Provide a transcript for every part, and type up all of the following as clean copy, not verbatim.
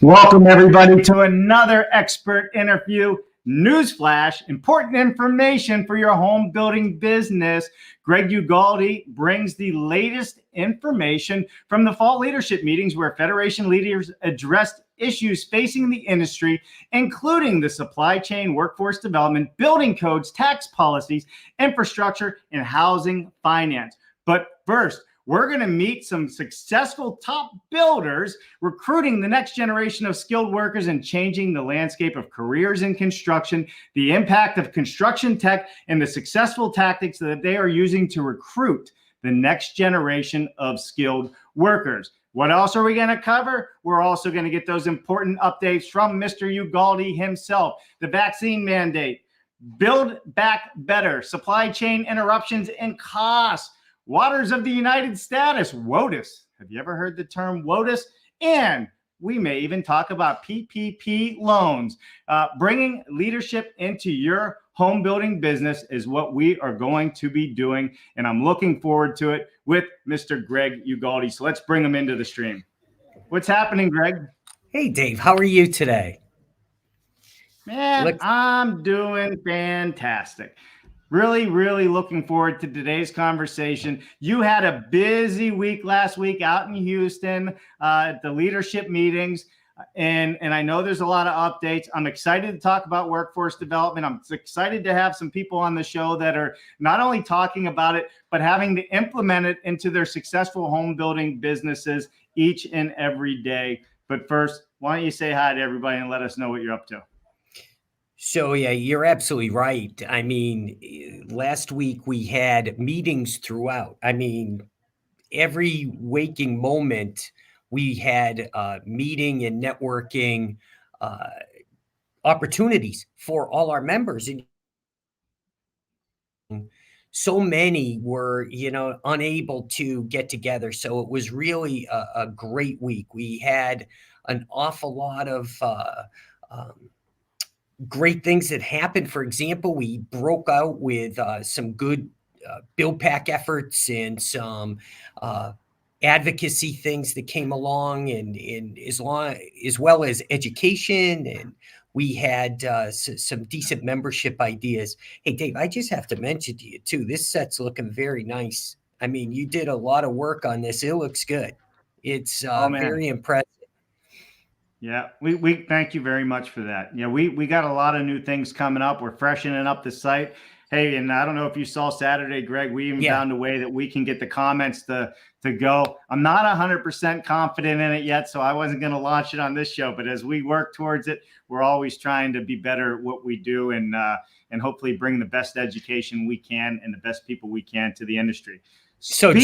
Welcome, everybody, to another expert interview. Newsflash, important information for your home building business. Greg Ugaldi brings the latest information from the fall leadership meetings where Federation leaders addressed issues facing the industry, including the supply chain, workforce development, building codes, tax policies, infrastructure, and housing finance. But first, we're going to meet some successful top builders recruiting the next generation of skilled workers and changing the landscape of careers in construction, the impact of construction tech, and the successful tactics that they are using to recruit the next generation of skilled workers. What else are we going to cover? We're also going to get those important updates from Mr. Ugaldi himself, the vaccine mandate, Build Back Better, supply chain interruptions and costs, Waters of the United status, WOTUS. Have you ever heard the term WOTUS? And we may even talk about PPP loans. Bringing leadership into your home building business is what we are going to be doing. And I'm looking forward to it with Mr. Greg Ugaldi. So let's bring him into the stream. What's happening, Greg? Hey, Dave. How are you today? Man, I'm doing fantastic. Really, really looking forward to today's conversation. You had a busy week last week out in Houston at the leadership meetings, and I know there's a lot of updates. I'm excited to talk about workforce development. I'm excited to have some people on the show that are not only talking about it, but having to implement it into their successful home building businesses each and every day. But first, why don't you say hi to everybody and let us know what you're up to? So, yeah, you're absolutely right. I mean, last week we had meetings throughout. I mean, every waking moment we had meeting and networking opportunities for all our members. And so many were, unable to get together. So it was really a great week. We had an awful lot of great things that happened. For example, we broke out with some good build pack efforts and some advocacy things that came along, and as well as education. And we had some decent membership ideas. Hey, Dave, I just have to mention to you too, this set's looking very nice. I mean, you did a lot of work on this. It looks good. It's very impressive. Yeah, we thank you very much for that. Yeah, we got a lot of new things coming up. We're freshening up the site. Hey, and I don't know if you saw Saturday, Greg, we even found a way that we can get the comments to go. I'm not 100% confident in it yet, so I wasn't going to launch it on this show. But as we work towards it, we're always trying to be better at what we do and hopefully bring the best education we can and the best people we can to the industry. So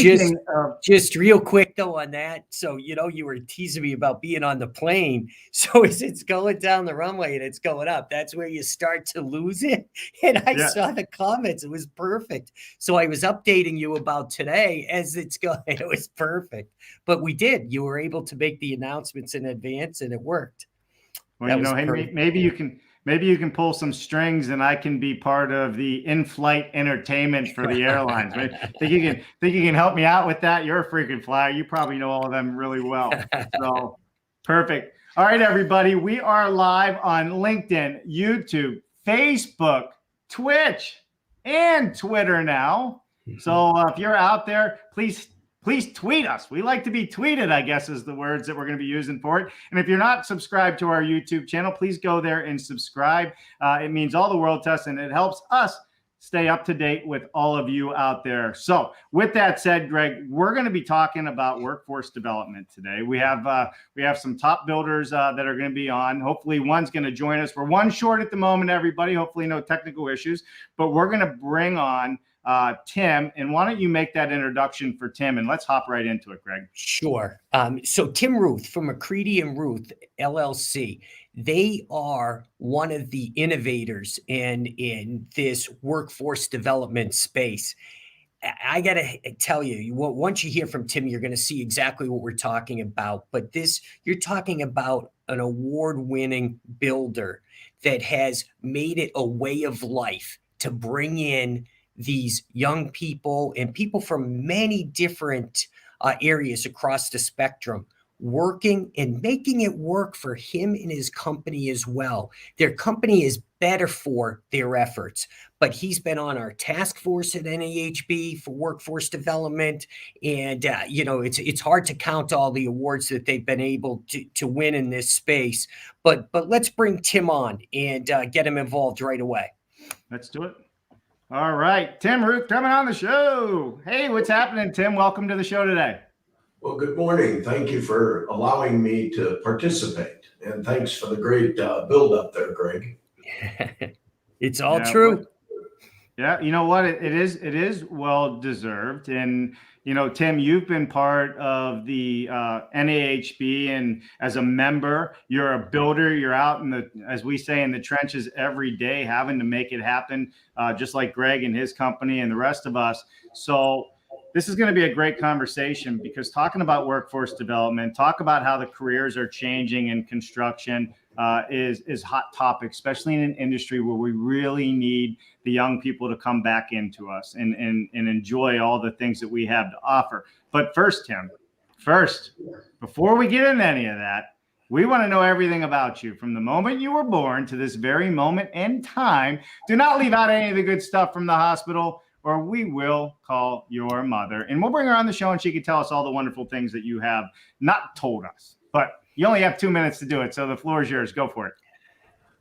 just real quick though on that. So, you were teasing me about being on the plane. So as it's going down the runway and it's going up, that's where you start to lose it. And I saw the comments. It was perfect. So I was updating you about today as it's going. It was perfect. But we did. You were able to make the announcements in advance and it worked. Well, hey, maybe you can pull some strings and I can be part of the in-flight entertainment for the airlines. Think you can help me out with that? You're a freaking flyer. You probably know all of them really well. So perfect. All right, everybody. We are live on LinkedIn, YouTube, Facebook, Twitch, and Twitter now. So if you're out there, please tweet us. We like to be tweeted, I guess, is the words that we're going to be using for it. And if you're not subscribed to our YouTube channel, please go there and subscribe. It means all the world to us, and it helps us stay up to date with all of you out there. So with that said, Greg, we're going to be talking about workforce development today. We have some top builders that are going to be on. Hopefully one's going to join us. We're one short at the moment, everybody. Hopefully no technical issues, but we're going to bring on Tim, and why don't you make that introduction for Tim, and let's hop right into it, Greg. Sure. So Tim Ruth from McCready and Ruth LLC, they are one of the innovators in this workforce development space. I got to tell you, once you hear from Tim, you're going to see exactly what we're talking about. But you're talking about an award-winning builder that has made it a way of life to bring in these young people and people from many different areas across the spectrum working and making it work for him and his company as well. Their company is better for their efforts, but he's been on our task force at NAHB for workforce development. And, it's hard to count all the awards that they've been able to win in this space. But let's bring Tim on and get him involved right away. Let's do it. All right. Tim Ruth coming on the show. Hey, what's happening, Tim? Welcome to the show today. Well, good morning. Thank you for allowing me to participate. And thanks for the great build up there, Greg. It's all true. Yeah, you know what? It is well deserved. And, Tim, you've been part of the NAHB, and as a member, you're a builder. You're out as we say, in the trenches every day, having to make it happen, just like Greg and his company and the rest of us. So this is going to be a great conversation, because talking about workforce development, talk about how the careers are changing in construction is hot topic, especially in an industry where we really need the young people to come back into us and enjoy all the things that we have to offer. But first, Tim, before we get into any of that, we want to know everything about you from the moment you were born to this very moment in time. Do not leave out any of the good stuff from the hospital, or we will call your mother, and we'll bring her on the show and she can tell us all the wonderful things that you have not told us. But you only have 2 minutes to do it, so the floor is yours. Go for it.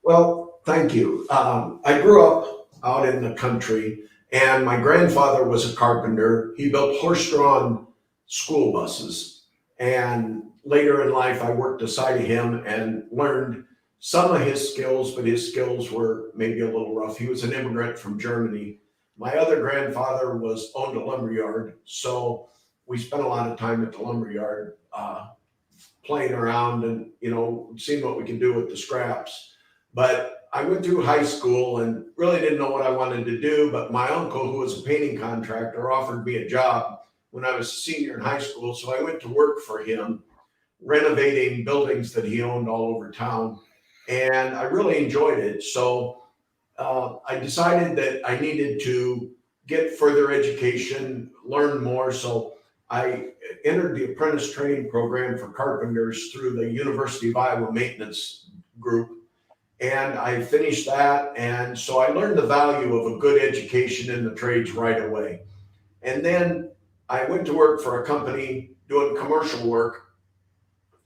Well, thank you. I grew up out in the country, and my grandfather was a carpenter. He built horse-drawn school buses. And later in life, I worked beside him and learned some of his skills, but his skills were maybe a little rough. He was an immigrant from Germany. My other grandfather owned a lumber yard, so we spent a lot of time at the lumber yard playing around and, seeing what we could do with the scraps. But I went through high school and really didn't know what I wanted to do, but my uncle, who was a painting contractor, offered me a job when I was a senior in high school. So I went to work for him, renovating buildings that he owned all over town, and I really enjoyed it. So I decided that I needed to get further education, learn more. So I entered the apprentice training program for carpenters through the University of Iowa Maintenance Group. And I finished that. And so I learned the value of a good education in the trades right away. And then I went to work for a company doing commercial work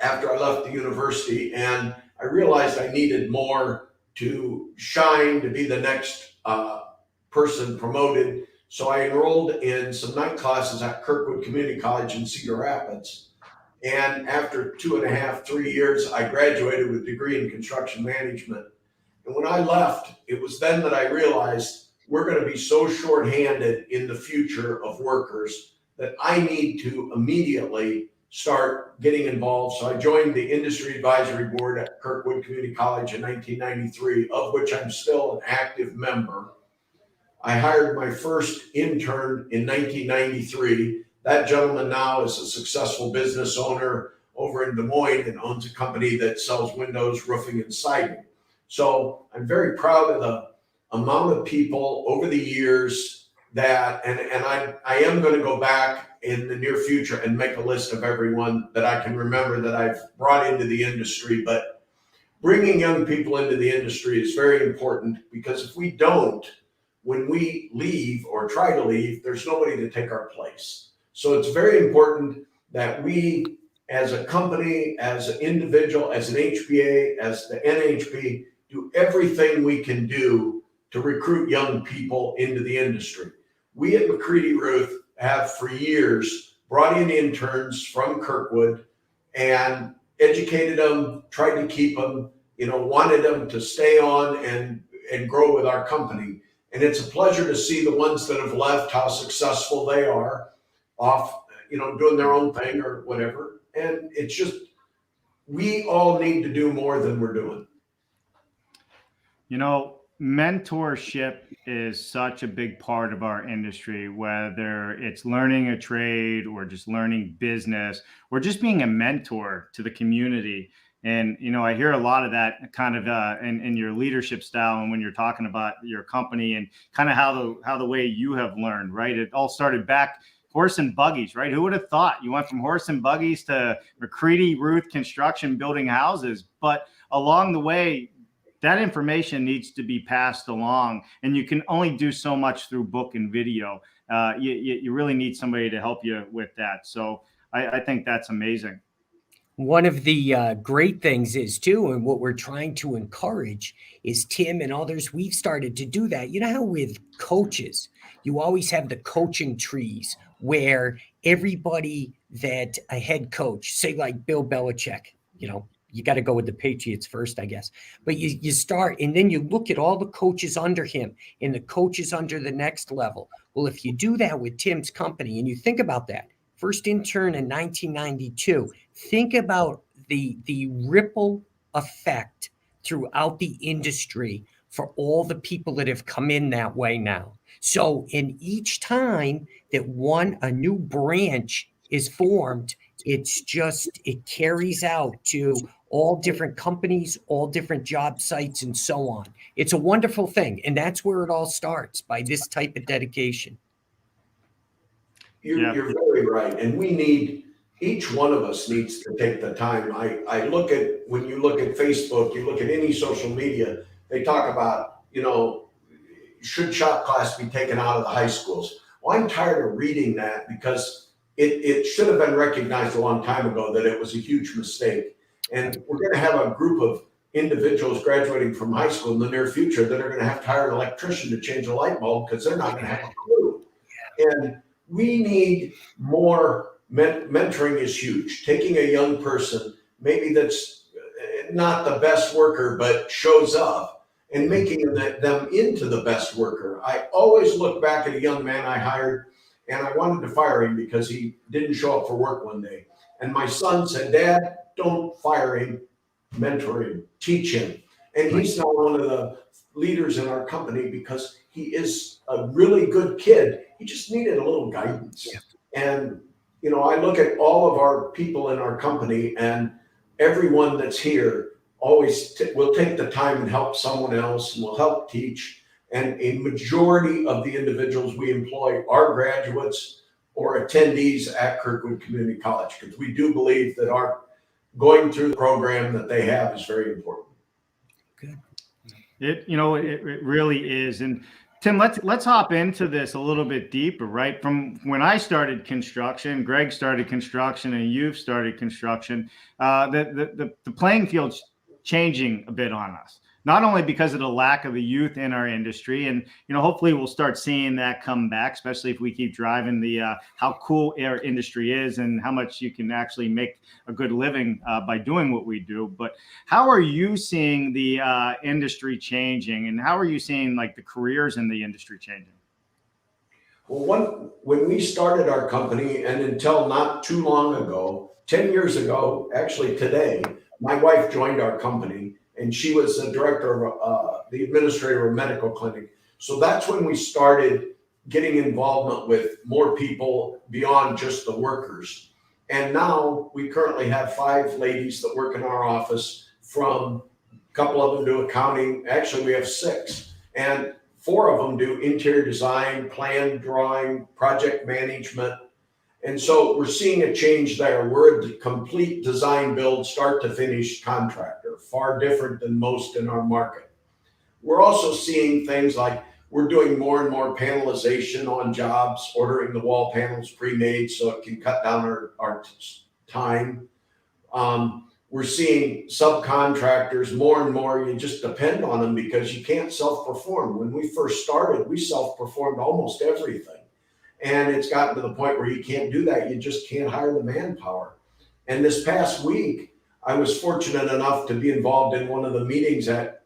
after I left the university. And I realized I needed more to shine, to be the next person promoted. So I enrolled in some night classes at Kirkwood Community College in Cedar Rapids. And after 2.5, 3 years, I graduated with a degree in construction management. And when I left, it was then that I realized we're going to be so shorthanded in the future of workers that I need to immediately start getting involved. So I joined the industry advisory board at Kirkwood Community College in 1993, of which I'm still an active member. I hired my first intern in 1993. That gentleman now is a successful business owner over in Des Moines and owns a company that sells windows, roofing, and siding. So I'm very proud of the amount of people over the years that, and I am going to go back in the near future and make a list of everyone that I can remember that I've brought into the industry. But bringing young people into the industry is very important, because if we don't, when we leave or try to leave, there's nobody to take our place. So it's very important that we, as a company, as an individual, as an HBA, as the NHB, do everything we can do to recruit young people into the industry. We at McCready Ruth have for years brought in interns from Kirkwood and educated them, tried to keep them, wanted them to stay on and grow with our company. And it's a pleasure to see the ones that have left, how successful they are off, doing their own thing or whatever. And it's just, we all need to do more than we're doing. Mentorship is such a big part of our industry, whether it's learning a trade or just learning business or just being a mentor to the community. And, I hear a lot of that kind of in your leadership style, and when you're talking about your company and kind of how the way you have learned, right? It all started back horse and buggies, right? Who would have thought you went from horse and buggies to McCready Ruth Construction building houses? But along the way, that information needs to be passed along, and you can only do so much through book and video. You really need somebody to help you with that. So I think that's amazing. One of the great things is too, and what we're trying to encourage is Tim and others, we've started to do that. You know how with coaches, you always have the coaching trees where everybody that a head coach, say like Bill Belichick, you got to go with the Patriots first, I guess. But you start, and then you look at all the coaches under him and the coaches under the next level. Well, if you do that with Tim's company, and you think about that, first intern in 1992, think about the ripple effect throughout the industry for all the people that have come in that way now. So in each time that a new branch is formed, it carries out to all different companies, all different job sites, and so on. It's a wonderful thing. And that's where it all starts, by this type of dedication. You're very right. And each one of us needs to take the time. I look at, when you look at Facebook, you look at any social media, they talk about, should shop class be taken out of the high schools? Well, I'm tired of reading that, because it should have been recognized a long time ago that it was a huge mistake. And we're going to have a group of individuals graduating from high school in the near future that are going to have to hire an electrician to change a light bulb, because they're not going to have a clue. And we need more mentoring is huge. Taking a young person, maybe that's not the best worker, but shows up, and making them into the best worker. I always look back at a young man I hired, and I wanted to fire him because he didn't show up for work one day. And my son said, "Dad, don't fire him, mentor him, teach him." And he's now one of the leaders in our company because he is a really good kid. He just needed a little guidance. Yeah. And, I look at all of our people in our company, and everyone that's here always will take the time and help someone else, and will help teach. And a majority of the individuals we employ are graduates or attendees at Kirkwood Community College, because we do believe that our going through the program that they have is very important. Good. It really is. And Tim, let's hop into this a little bit deeper, right? From when I started construction, Greg started construction, and you've started construction, the playing field's changing a bit on us. Not only because of the lack of the youth in our industry, and hopefully we'll start seeing that come back, especially if we keep driving the how cool our industry is and how much you can actually make a good living by doing what we do. But how are you seeing the industry changing, and how are you seeing like the careers in the industry changing? Well, when we started our company, and until not too long ago, 10 years ago, actually today, my wife joined our company. And she was the director of the administrator of a medical clinic. So that's when we started getting involvement with more people beyond just the workers. And now we currently have 5 ladies that work in our office, from a couple of them do accounting. Actually, we have 6. And 4 of them do interior design, plan drawing, project management. And so we're seeing a change there. We're a complete design build, start to finish contractor, far different than most in our market. We're also seeing things like we're doing more and more panelization on jobs, ordering the wall panels pre-made so it can cut down our time. We're seeing subcontractors more and more. You just depend on them because you can't self-perform. When we first started, we self-performed almost everything. And it's gotten to the point where you can't do that. You just can't hire the manpower. And this past week, I was fortunate enough to be involved in one of the meetings at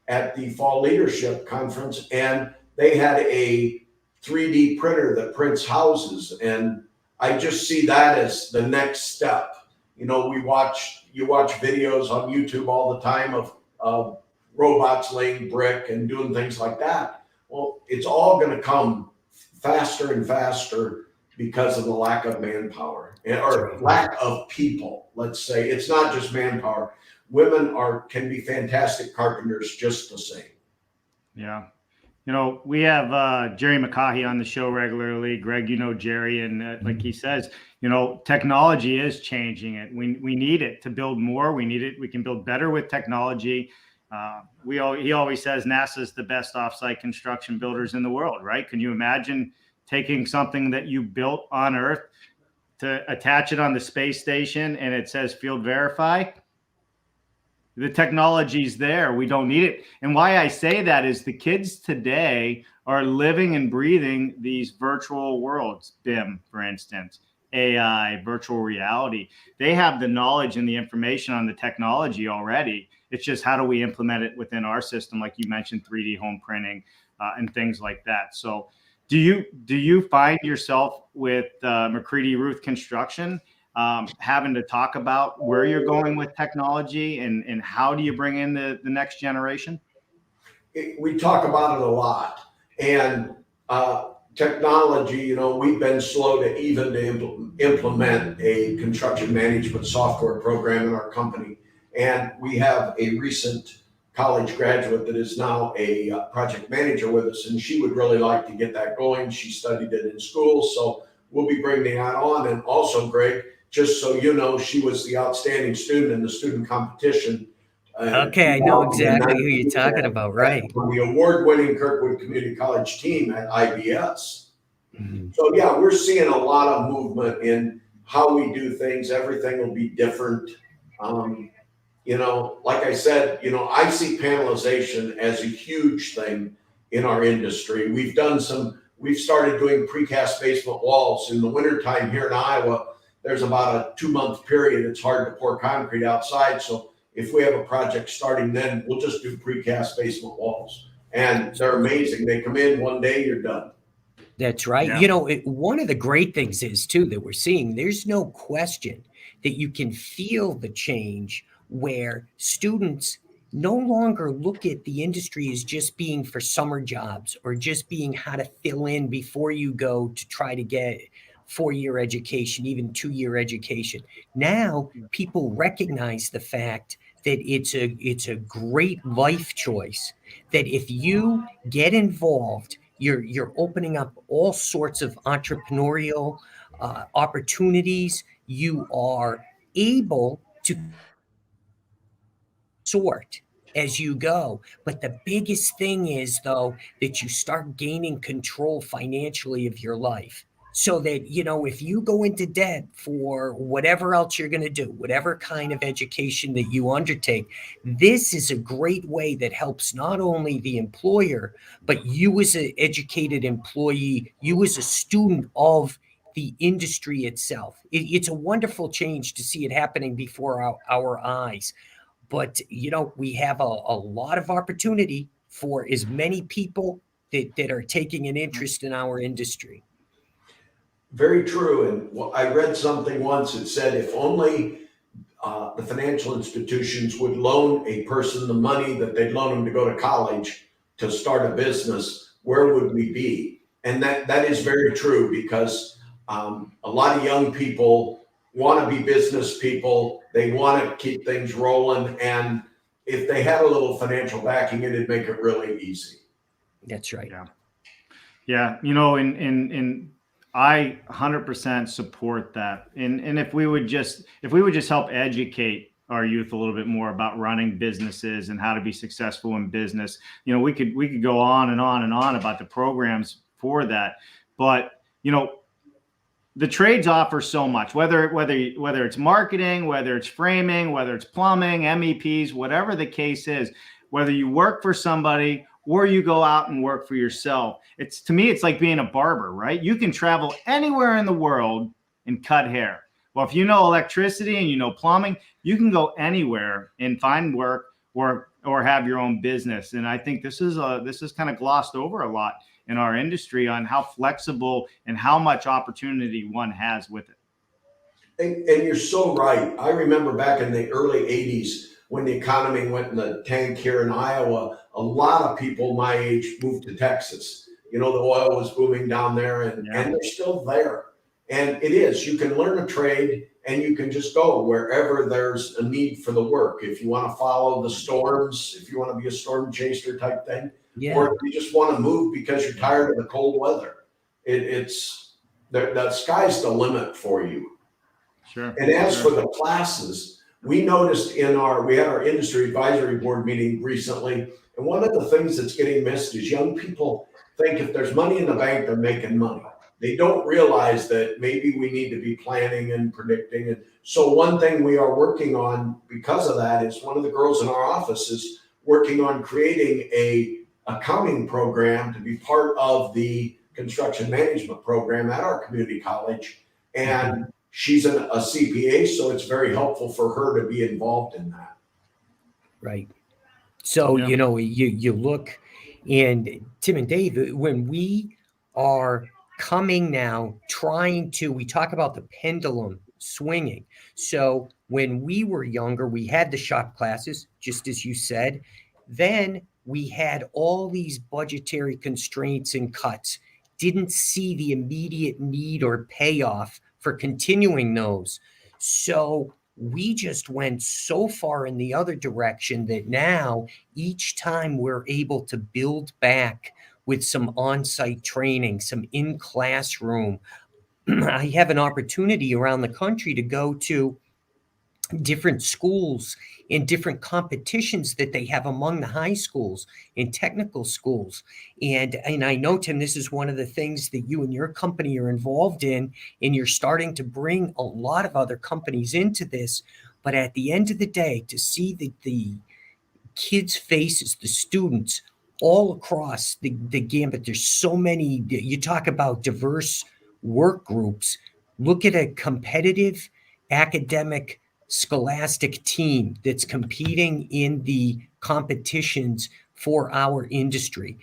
the Fall Leadership Conference, and they had a 3D printer that prints houses. And I just see that as the next step. You watch videos on YouTube all the time of robots laying brick and doing things like that. Well, it's all going to come faster and faster because of the lack of manpower, or lack of people. Let's say it's not just manpower. Women can be fantastic carpenters just the same. Yeah. We have Jerry McCaughey on the show regularly. Greg, Jerry, and like he says, technology is changing it. We need it to build more. We need it. We can build better with technology. He always says NASA is the best offsite construction builders in the world, right? Can you imagine taking something that you built on Earth to attach it on the space station and it says field verify? The technology's there. We don't need it. And why I say that is the kids today are living and breathing these virtual worlds, BIM, for instance, AI, virtual reality. They have the knowledge and the information on the technology already. It's just how do we implement it within our system, like you mentioned, 3D home printing and things like that. So do you find yourself with McCready Roof Construction having to talk about where you're going with technology and how do you bring in the next generation? We talk about it a lot. And technology, we've been slow to implement a construction management software program in our company. And we have a recent college graduate that is now a project manager with us, and she would really like to get that going. She studied it in school, so we'll be bringing that on. And also, Greg, just so you know, she was the outstanding student in the student competition. Okay, I know exactly who you're talking about, right? On the award-winning Kirkwood Community College team at IBS. Mm-hmm. So yeah, we're seeing a lot of movement in how we do things. Everything will be different. Like I said, I see panelization as a huge thing in our industry. We've started doing precast basement walls. In the wintertime here in Iowa, there's about a 2-month period. It's hard to pour concrete outside. So if we have a project starting then, we'll just do precast basement walls. And they're amazing. They come in one day, you're done. That's right. Yeah. One of the great things is too that we're seeing, there's no question that you can feel the change where students no longer look at the industry as just being for summer jobs or just being how to fill in before you go to try to get 4-year education, even 2-year education. Now people recognize the fact that it's a great life choice, that if you get involved, you're opening up all sorts of entrepreneurial opportunities. You are able to sort as you go. But the biggest thing is, though, that you start gaining control financially of your life. So that, if you go into debt for whatever else you're going to do, whatever kind of education that you undertake, this is a great way that helps not only the employer, but you as an educated employee, you as a student of the industry itself. It's a wonderful change to see it happening before our eyes. But, we have a lot of opportunity for as many people that are taking an interest in our industry. Very true. And I read something once that said if only the financial institutions would loan a person the money that they'd loan them to go to college to start a business, where would we be? And that is very true, because a lot of young people want to be business people. They want to keep things rolling. And if they had a little financial backing, it'd make it really easy. That's right. Yeah. And I 100% support that. And if we would just help educate our youth a little bit more about running businesses and how to be successful in business, we could go on and on and on about the programs for that. But, the trades offer so much, whether it's marketing, whether it's framing, whether it's plumbing, MEPs, whatever the case is, whether you work for somebody or you go out and work for yourself. To me, it's like being a barber, right? You can travel anywhere in the world and cut hair. Well, if you know electricity and you know plumbing, you can go anywhere and find work or have your own business. And I think this is kind of glossed over a lot in our industry on how flexible and how much opportunity one has with it. And you're so right. I remember back in the early 80s when the economy went in the tank here in Iowa, a lot of people my age moved to Texas. The oil was booming down there, and they're still there. And it is. You can learn a trade and you can just go wherever there's a need for the work. If you want to follow the storms, if you want to be a storm chaser type thing, Yeah. or if you just want to move because you're tired of the cold weather. It's the sky's the limit for you. Sure. And as Sure. for the classes, we noticed we had our industry advisory board meeting recently, and one of the things that's getting missed is young people think if there's money in the bank, they're making money. They don't realize that maybe we need to be planning and predicting. And so one thing we are working on because of that is one of the girls in our office is working on creating a accounting program to be part of the construction management program at our community college. And she's a CPA, so it's very helpful for her to be involved in that. Right. So, Yeah. you look, and Tim and Dave, when we are coming now, we talk about the pendulum swinging. So when we were younger, we had the shop classes, just as you said. Then we had all these budgetary constraints and cuts, didn't see the immediate need or payoff for continuing those. So we just went so far in the other direction that now each time we're able to build back with some on-site training, some in-classroom. I have an opportunity around the country to go to different schools in different competitions that they have among the high schools and technical schools. And I know, Tim, this is one of the things that you and your company are involved in, and you're starting to bring a lot of other companies into this. But at the end of the day, to see the kids' faces, the students all across the gambit, there's so many, you talk about diverse work groups. Look at a competitive academic scholastic team that's competing in the competitions for our industry,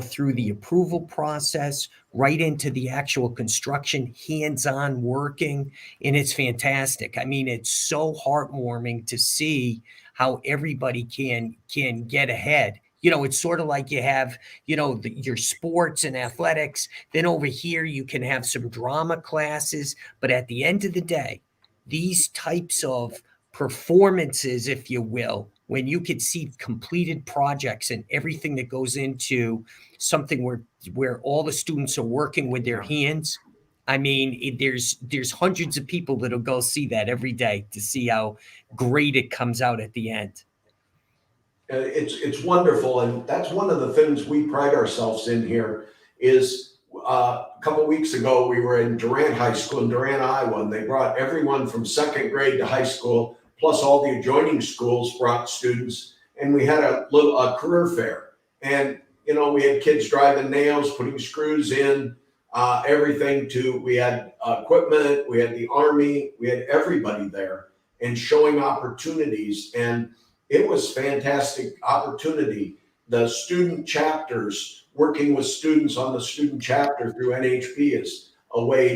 through the approval process, right into the actual construction, hands-on working. And it's fantastic. I mean, it's so heartwarming to see how everybody can get ahead. It's sort of like you have, your sports and athletics. Then over here, you can have some drama classes. But at the end of the day, these types of performances, if you will, when you could see completed projects and everything that goes into something where all the students are working with their hands. I mean, there's hundreds of people that'll go see that every day to see how great it comes out at the end. It's wonderful, and that's one of the things we pride ourselves in here. Is a couple of weeks ago we were in Durant High School in Durant, Iowa, and they brought everyone from second grade to high school, plus all the adjoining schools brought students, and we had a career fair. And we had kids driving nails, putting screws in, everything we had equipment, we had the Army, we had everybody there, and showing opportunities. And it was fantastic opportunity. The student chapters, working with students on the student chapter through NHP is a way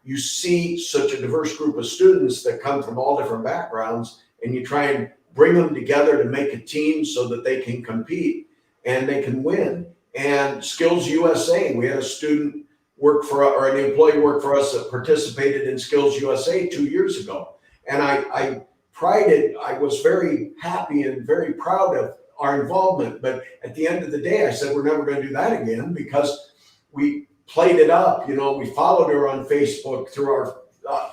you see such a diverse group of students that come from all different backgrounds, and you try and bring them together to make a team so that they can compete and they can win. And Skills USA, we had a student an employee work for us that participated in Skills USA 2 years ago. And I was very happy and very proud of our involvement. But at the end of the day, I said, we're never going to do that again, because we played it up. We followed her on Facebook through our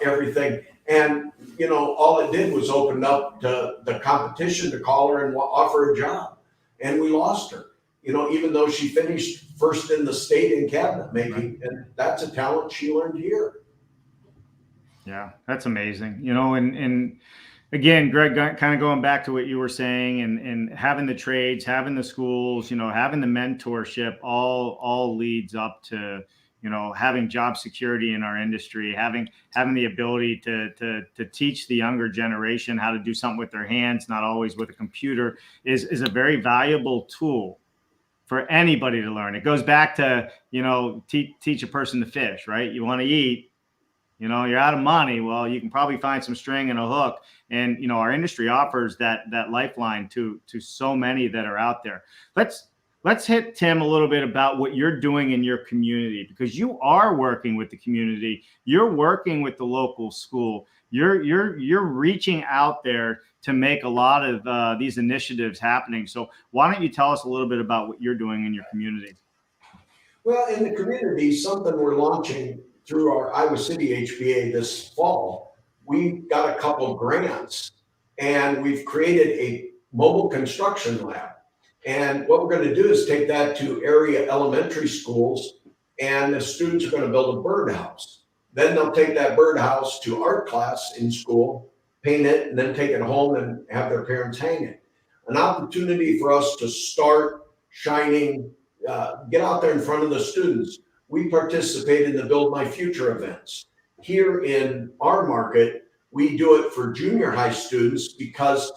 everything. And, all it did was open up to the competition to call her and offer her a job. And we lost her, even though she finished first in the state in cabinet making. And that's a talent she learned here. Yeah, that's amazing. And again, Greg, kind of going back to what you were saying, and having the trades, having the schools, having the mentorship, all leads up to, having job security in our industry, having the ability to teach the younger generation how to do something with their hands, not always with a computer, is a very valuable tool for anybody to learn. It goes back to, teach a person to fish, right? You want to eat, you're out of money. Well, you can probably find some string and a hook. And, our industry offers that lifeline to so many that are out there. let's hit Tim a little bit about what you're doing in your community, because you are working with the community. You're working with the local school. You're reaching out there to make a lot of these initiatives happening. So why don't you tell us a little bit about what you're doing in your community? Well, in the community, something we're launching through our Iowa City HBA this fall, we got a couple grants and we've created a mobile construction lab. And what we're going to do is take that to area elementary schools, and the students are going to build a birdhouse. Then they'll take that birdhouse to art class in school, paint it, and then take it home and have their parents hang it. An opportunity for us to start shining, get out there in front of the students. We participate in the Build My Future events. Here in our market, we do it for junior high students because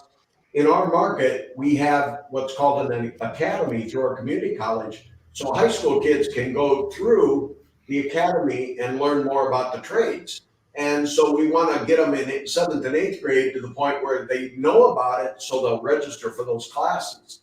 in our market, we have what's called an academy through our community college. So high school kids can go through the academy and learn more about the trades. And so we want to get them in 7th and 8th grade to the point where they know about it, so they'll register for those classes.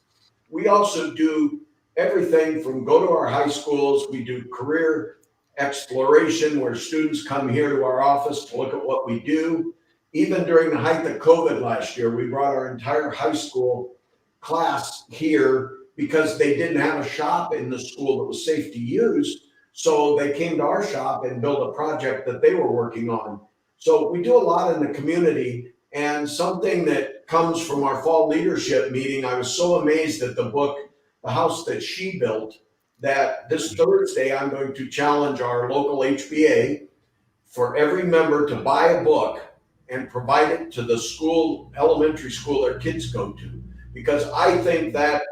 We also do everything from go to our high schools. We do career exploration where students come here to our office to look at what we do. Even during the height of COVID last year, we brought our entire high school class here because they didn't have a shop in the school that was safe to use. So they came to our shop and built a project that they were working on. So we do a lot in the community, and something that comes from our fall leadership meeting, I was so amazed at the book, The House That She Built, that this Thursday I'm going to challenge our local HBA for every member to buy a book and provide it to the school, elementary school their kids go to. Because I think that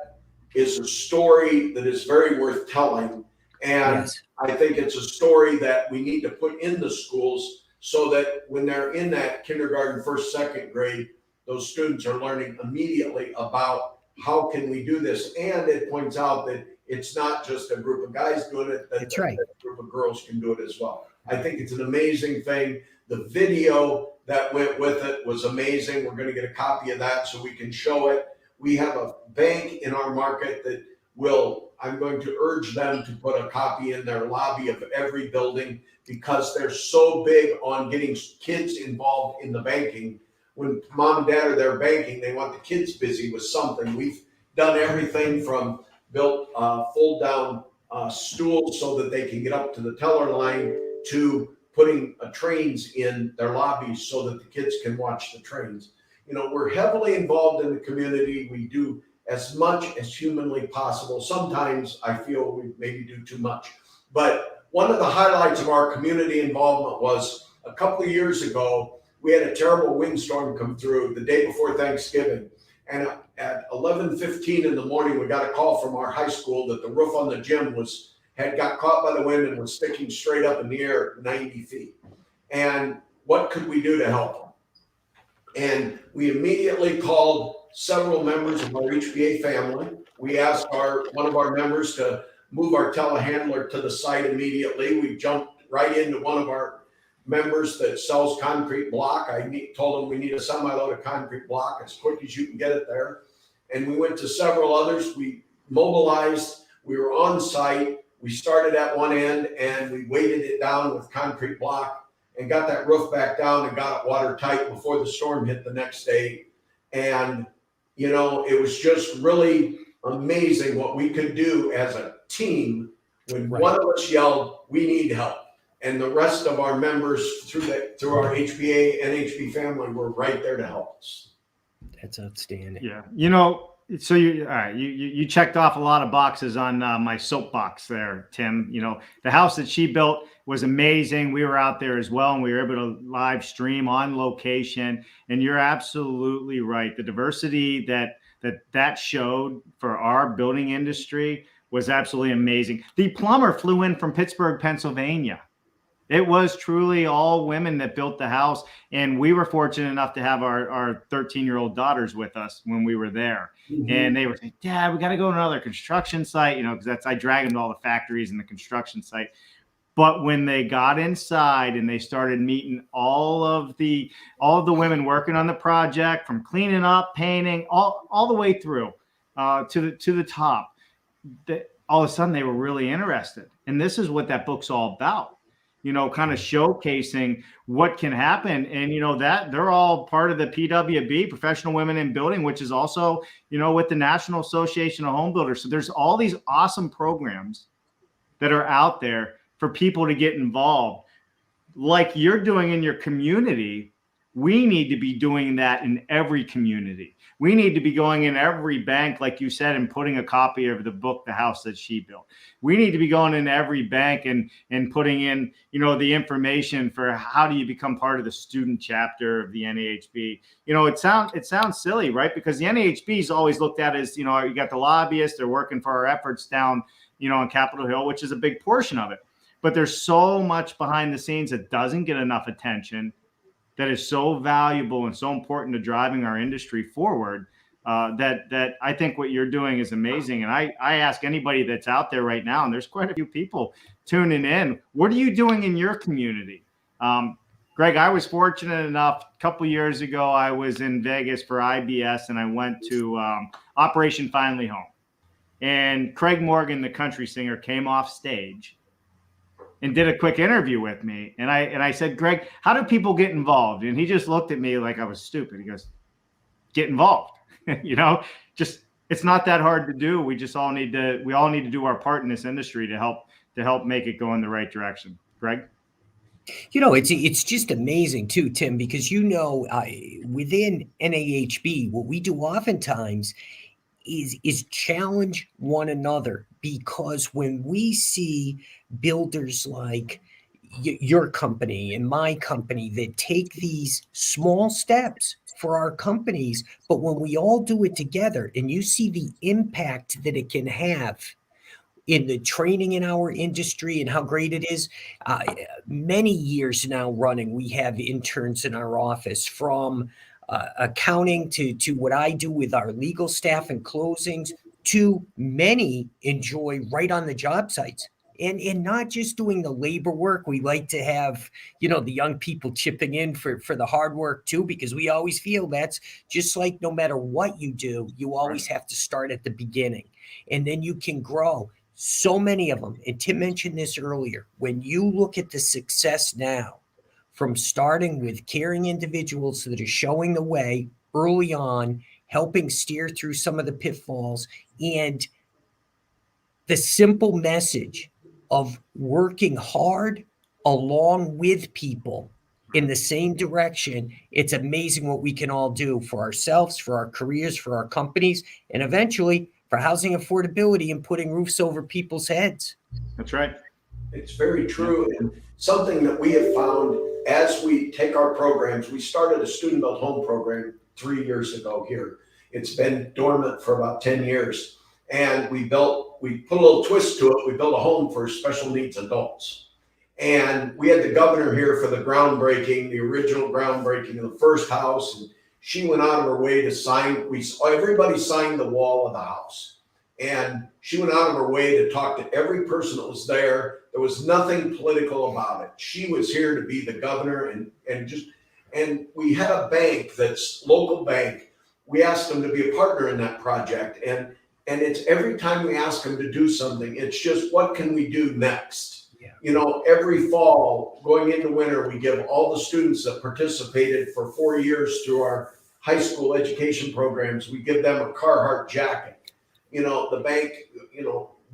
is a story that is very worth telling. And Yes. I think it's a story that we need to put in the schools so that when they're in that kindergarten, first, second grade, those students are learning immediately about how can we do this. And it points out that it's not just a group of guys doing it, that That's right. a group of girls can do it as well. I think it's an amazing thing. The video that went with it was amazing. We're going to get a copy of that so we can show it. We have a bank in our market that I'm going to urge them to put a copy in their lobby of every building because they're so big on getting kids involved in the banking. When mom and dad are there banking, they want the kids busy with something. We've done everything from built fold down stools so that they can get up to the teller line to putting trains in their lobbies so that the kids can watch the trains. You know, we're heavily involved in the community. We do as much as humanly possible. Sometimes I feel we maybe do too much. But one of the highlights of our community involvement was a couple of years ago, we had a terrible windstorm come through the day before Thanksgiving. And at 11:15 in the morning, we got a call from our high school that the roof on the gym had got caught by the wind and was sticking straight up in the air 90 feet. And what could we do to help them? And we immediately called several members of our HBA family. We asked one of our members to move our telehandler to the site immediately. We jumped right into one of our members that sells concrete block. Told them we need a semi-load of concrete block as quick as you can get it there. And we went to several others. We mobilized. We were on site. We started at one end and we weighted it down with concrete block and got that roof back down and got it watertight before the storm hit the next day. And, you know, it was just really amazing what we could do as a team when one of us yelled, "We need help." And the rest of our members through our HBA and HB family were right there to help us. That's outstanding. Yeah. You know, so you checked off a lot of boxes on my soapbox there, Tim. You know, the house that she built was amazing. We were out there as well, and we were able to live stream on location. And you're absolutely right. The diversity that showed for our building industry was absolutely amazing. The plumber flew in from Pittsburgh, Pennsylvania. It was truly all women that built the house. And we were fortunate enough to have our 13-year-old daughters with us when we were there. Mm-hmm. And they were saying, "Dad, we got to go to another construction site," you know, because I drag them to all the factories and the construction site. But when they got inside and they started meeting all of the women working on the project, from cleaning up, painting, all the way through to the top, all of a sudden they were really interested. And this is what that book's all about, kind of showcasing what can happen. And, that they're all part of the PWB, Professional Women in Building, which is also, with the National Association of Home Builders. So there's all these awesome programs that are out there for people to get involved. Like you're doing in your community, we need to be doing that in every community. We need to be going in every bank, like you said, and putting a copy of the book, The House That She Built. We need to be going in every bank and putting in, the information for how do you become part of the student chapter of the NAHB. It sounds silly, right? Because the NAHB is always looked at as, you got the lobbyists, they're working for our efforts down, on Capitol Hill, which is a big portion of it. But there's so much behind the scenes that doesn't get enough attention, that is so valuable and so important to driving our industry forward, that I think what you're doing is amazing. And I ask anybody that's out there right now, and there's quite a few people tuning in, what are you doing in your community? Greg, I was fortunate enough, a couple years ago, I was in Vegas for IBS, and I went to Operation Finally Home. And Craig Morgan, the country singer, came off stage and did a quick interview with me. And I said, Greg, how do people get involved? And he just looked at me like I was stupid. He goes, get involved. Just, it's not that hard to do. We all need to do our part in this industry to help make it go in the right direction. Greg? It's just amazing too, Tim, because, within NAHB, what we do oftentimes is challenge one another, because when we see builders like your company and my company that take these small steps for our companies, but when we all do it together and you see the impact that it can have in the training in our industry and how great it is. Many years now running, we have interns in our office, from accounting to what I do with our legal staff and closings, to many enjoy right on the job sites. And not just doing the labor work. We like to have, the young people chipping in for the hard work too, because we always feel that's just like no matter what you do, you always have to start at the beginning, and then you can grow. So many of them, and Tim mentioned this earlier, when you look at the success now, from starting with caring individuals that are showing the way early on, helping steer through some of the pitfalls, and the simple message of working hard along with people in the same direction, it's amazing what we can all do for ourselves, for our careers, for our companies, and eventually for housing affordability and putting roofs over people's heads. That's right. It's very true. And something that we have found as we take our programs, we started a student built home program 3 years ago here. It's been dormant for about 10 years. And we put a little twist to it. We built a home for special needs adults. And we had the governor here for the groundbreaking, the original groundbreaking of the first house. And she went out of her way to sign. Everybody signed the wall of the house. And she went out of her way to talk to every person that was there. There was nothing political about it. She was here to be the governor, and we had a bank, that's local bank. We asked them to be a partner in that project. And it's every time we ask them to do something, it's just, what can we do next? Yeah. Every fall going into winter, we give all the students that participated for 4 years through our high school education programs, we give them a Carhartt jacket. The bank,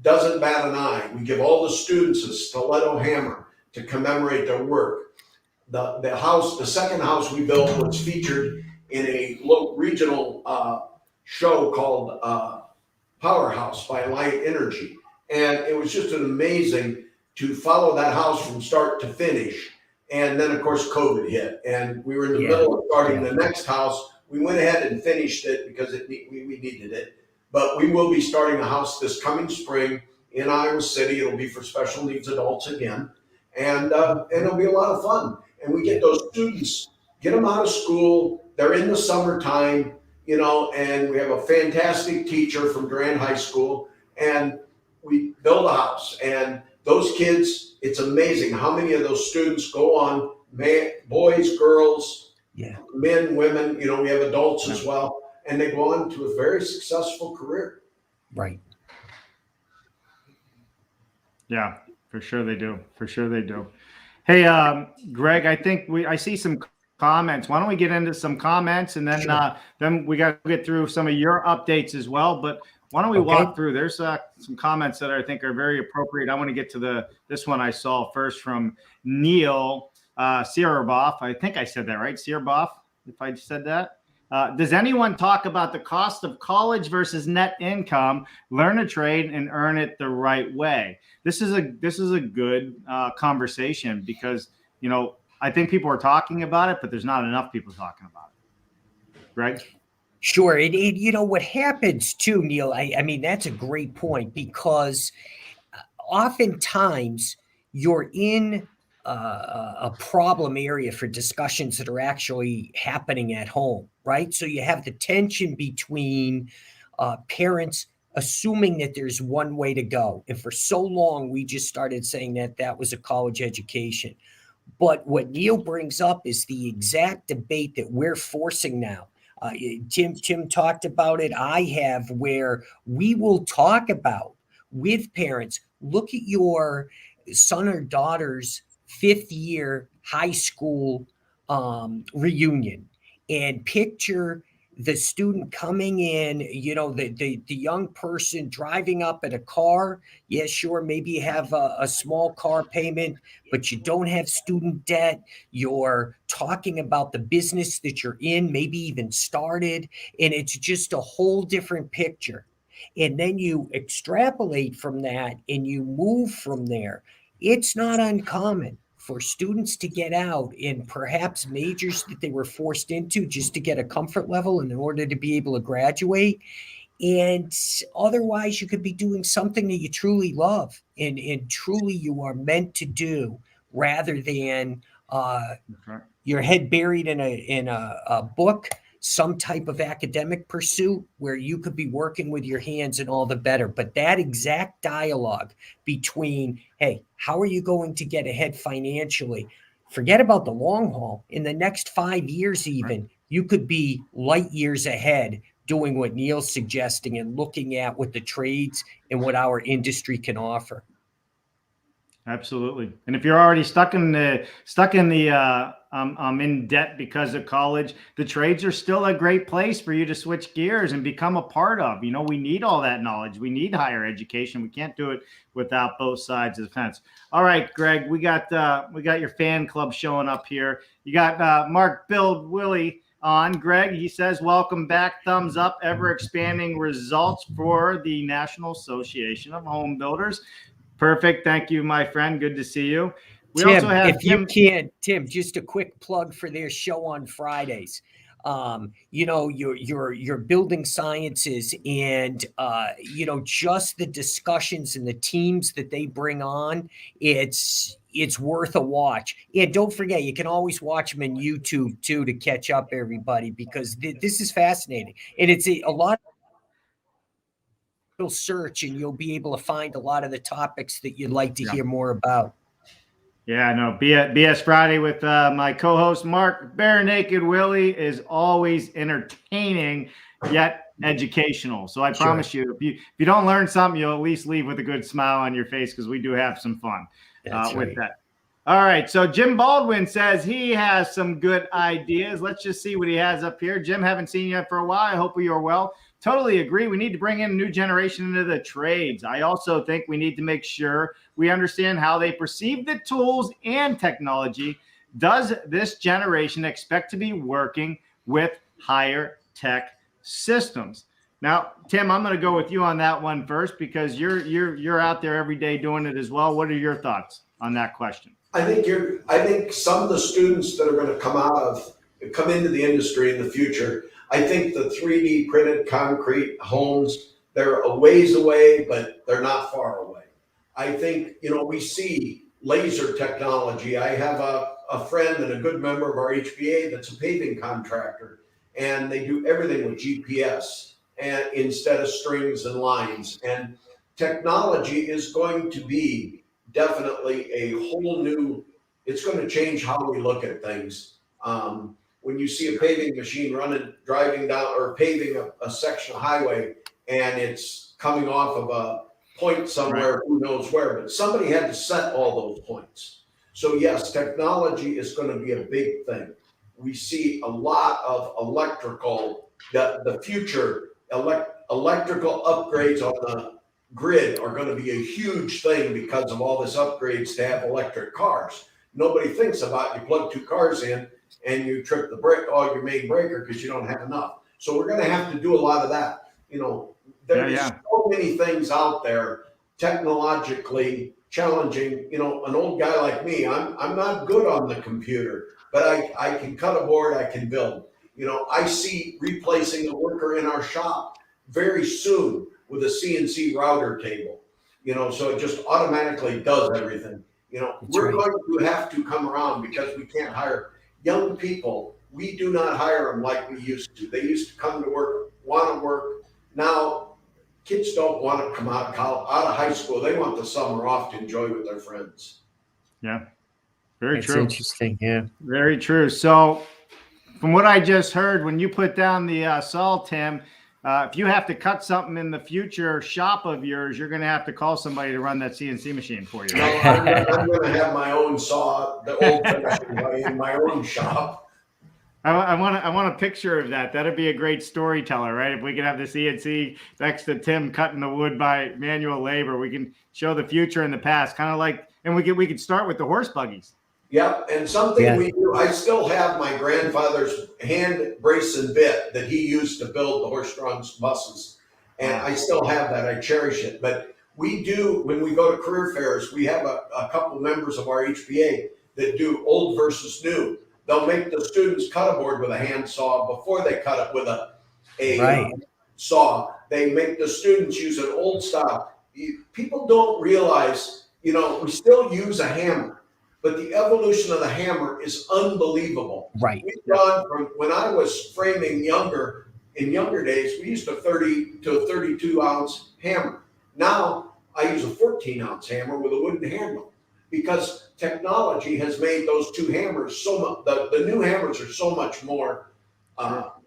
doesn't bat an eye. We give all the students a stiletto hammer to commemorate their work. The second house we built was featured in a regional show called Powerhouse by Light Energy. And it was just an amazing to follow that house from start to finish. And then, of course, COVID hit. And we were in the middle of starting the next house. We went ahead and finished it because we needed it. But we will be starting a house this coming spring in Iowa City. It'll be for special needs adults again. And it'll be a lot of fun. And we get those students, get them out of school. They're in the summertime, and we have a fantastic teacher from Durand High School. And we build a house. And those kids, it's amazing how many of those students go on, boys, girls, men, women, we have adults as well. And they go on to a very successful career. Right. Yeah, for sure they do. For sure they do. Hey, Greg, I think I see some comments. Why don't we get into some comments, and then Sure. then we got to get through some of your updates as well. But why don't we Okay. walk through? There's some comments that I think are very appropriate. I want to get to this one I saw first from Neil Siraboff. I think I said that right, Siraboff. If I said that. Does anyone talk about the cost of college versus net income? Learn a trade and earn it the right way. This is a good conversation because I think people are talking about it, but there's not enough people talking about it. Greg? Sure. What happens too, Neil, I mean, that's a great point because oftentimes you're in a problem area for discussions that are actually happening at home, right? So you have the tension between parents assuming that there's one way to go. And for so long, we just started saying that was a college education. But what Neil brings up is the exact debate that we're forcing now. Tim talked about it. I have, where we will talk about with parents, look at your son or daughter's 5th year high school reunion and picture the student coming in, the young person driving up in a car. Yeah, sure, maybe you have a small car payment, but you don't have student debt. You're talking about the business that you're in, maybe even started, and it's just a whole different picture. And then you extrapolate from that and you move from there. It's not uncommon for students to get out in perhaps majors that they were forced into just to get a comfort level in order to be able to graduate. And otherwise, you could be doing something that you truly love and truly you are meant to do, rather than your head buried in a book, some type of academic pursuit where you could be working with your hands and all the better. But that exact dialogue between, hey, how are you going to get ahead financially? Forget about the long haul. In the next 5 years, even, you could be light years ahead doing what Neil's suggesting and looking at what the trades and what our industry can offer. Absolutely. And if you're already stuck in the I'm in debt because of college, the trades are still a great place for you to switch gears and become a part of. We need all that knowledge. We need higher education. We can't do it without both sides of the fence. All right, Greg, we got your fan club showing up here. You got Mark Build Willie on. Greg, he says, welcome back. Thumbs up. Ever expanding results for the National Association of Home Builders. Perfect. Thank you, my friend. Good to see you. We Tim, also have if Tim. You can, Tim, just a quick plug for their show on Fridays. Your building sciences and just the discussions and the teams that they bring on. It's worth a watch. And don't forget, you can always watch them in YouTube too to catch up, everybody, because this is fascinating and it's a lot. Search and you'll be able to find a lot of the topics that you'd like to hear more about. Yeah, no, BS Friday with my co-host Mark Bare Naked Willie is always entertaining yet educational. So I promise you, if you don't learn something, you'll at least leave with a good smile on your face because we do have some fun with that. All right, so Jim Baldwin says he has some good ideas. Let's just see what he has up here. Jim, haven't seen you for a while. I hope you are well. Totally agree. We need to bring in a new generation into the trades. I also think we need to make sure we understand how they perceive the tools and technology. Does this generation expect to be working with higher tech systems? Now, Tim, I'm going to go with you on that one first because you're out there every day doing it as well. What are your thoughts on that question? I think some of the students that are going to come into the industry in the future, I think the 3D printed concrete homes, they're a ways away, but they're not far away. I think, we see laser technology. I have a friend and a good member of our HBA that's a paving contractor, and they do everything with GPS and instead of strings and lines. And technology is going to be definitely a whole new, it's going to change how we look at things. When you see a paving machine driving down or paving a section of highway and it's coming off of point somewhere, who knows where, but somebody had to set all those points. So yes, technology is going to be a big thing. We see a lot of electrical, the future electrical upgrades on the grid are going to be a huge thing because of all this upgrades to have electric cars. Nobody thinks about you plug 2 cars in and you trip the brake, your main breaker because you don't have enough. So we're going to have to do a lot of that. There's so many things out there technologically challenging. An old guy like me, I'm not good on the computer, but I can cut a board, I can build. I see replacing a worker in our shop very soon with a CNC router table. So it just automatically does everything. We're going to have to come around because we can't hire young people. We do not hire them like we used to. They used to come to work, want to work. Now, kids don't want to come out of college, out of high school. They want the summer off to enjoy with their friends. Yeah, very That's true. Interesting. Yeah, very true. So, from what I just heard, when you put down the saw, Tim, if you have to cut something in the future shop of yours, you're going to have to call somebody to run that CNC machine for you. No, I'm going to have my own saw, the old-fashioned way, in my own shop. I want a picture of that. That'd be a great storyteller, right? If we could have the CNC next to Tim cutting the wood by manual labor, we can show the future and the past, kind of like, and we could start with the horse buggies. Yep, and something we do. I still have my grandfather's hand brace and bit that he used to build the horse-drawn buses, and I still have that. I cherish it. But we do, when we go to career fairs, we have a couple members of our HPA that do old versus new. They'll make the students cut a board with a hand saw before they cut it with a saw. They make the students use an old style. People don't realize, we still use a hammer, but the evolution of the hammer is unbelievable. Right. We've gone from when I was framing in younger days, we used a 30 to a 32 ounce hammer. Now I use a 14 ounce hammer with a wooden handle because technology has made those two hammers so much. The new hammers are so much more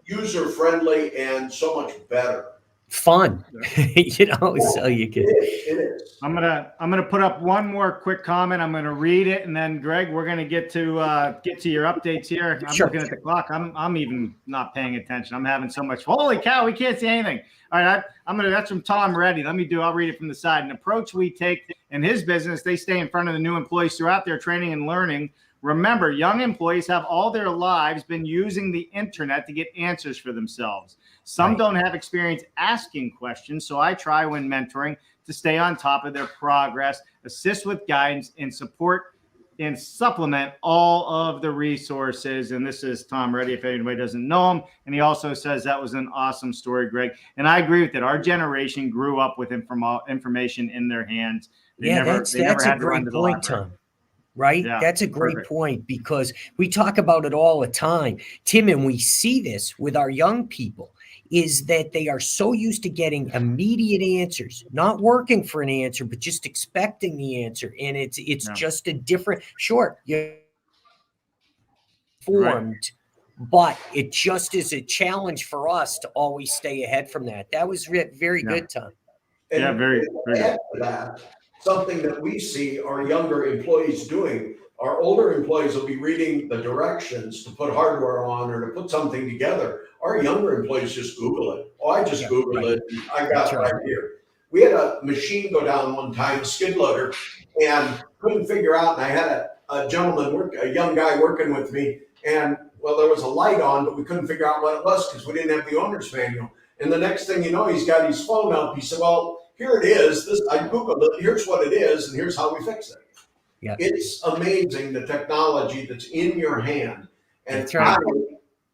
user friendly and so much better. Fun, so you can. It is. I'm gonna put up one more quick comment. I'm gonna read it, and then Greg, we're gonna get to your updates here. I'm looking at the clock. I'm even not paying attention. I'm having so much. Holy cow, we can't see anything. All right, that's from Tom Reddy. I'll read it from the side. An approach we take in his business, they stay in front of the new employees throughout their training and learning. Remember, young employees have all their lives been using the internet to get answers for themselves. Some don't have experience asking questions, so I try when mentoring to stay on top of their progress, assist with guidance, and support and supplement all of the resources. And this is Tom Reddy, if anybody doesn't know him. And he also says that was an awesome story, Greg. And I agree with it. Our generation grew up with information in their hands. That's a great point, Tom. Right? Yeah, that's a great point because we talk about it all the time, Tim, and we see this with our young people is that they are so used to getting immediate answers, not working for an answer, but just expecting the answer. And it's just a different, you're formed, but it just is a challenge for us to always stay ahead from that. That was very good, Tom. And very good. Something that we see our younger employees doing. Our older employees will be reading the directions to put hardware on or to put something together. Our younger employees just Google it. I just Googled it. And I got it right here. We had a machine go down one time, a skid loader, and couldn't figure out. And I had a gentleman, a young guy working with me, and there was a light on, but we couldn't figure out what it was because we didn't have the owner's manual. And the next thing you know, he's got his phone up. He said, here it is. I Googled it. Here's what it is, and here's how we fix it. Yeah. It's amazing the technology that's in your hand. And I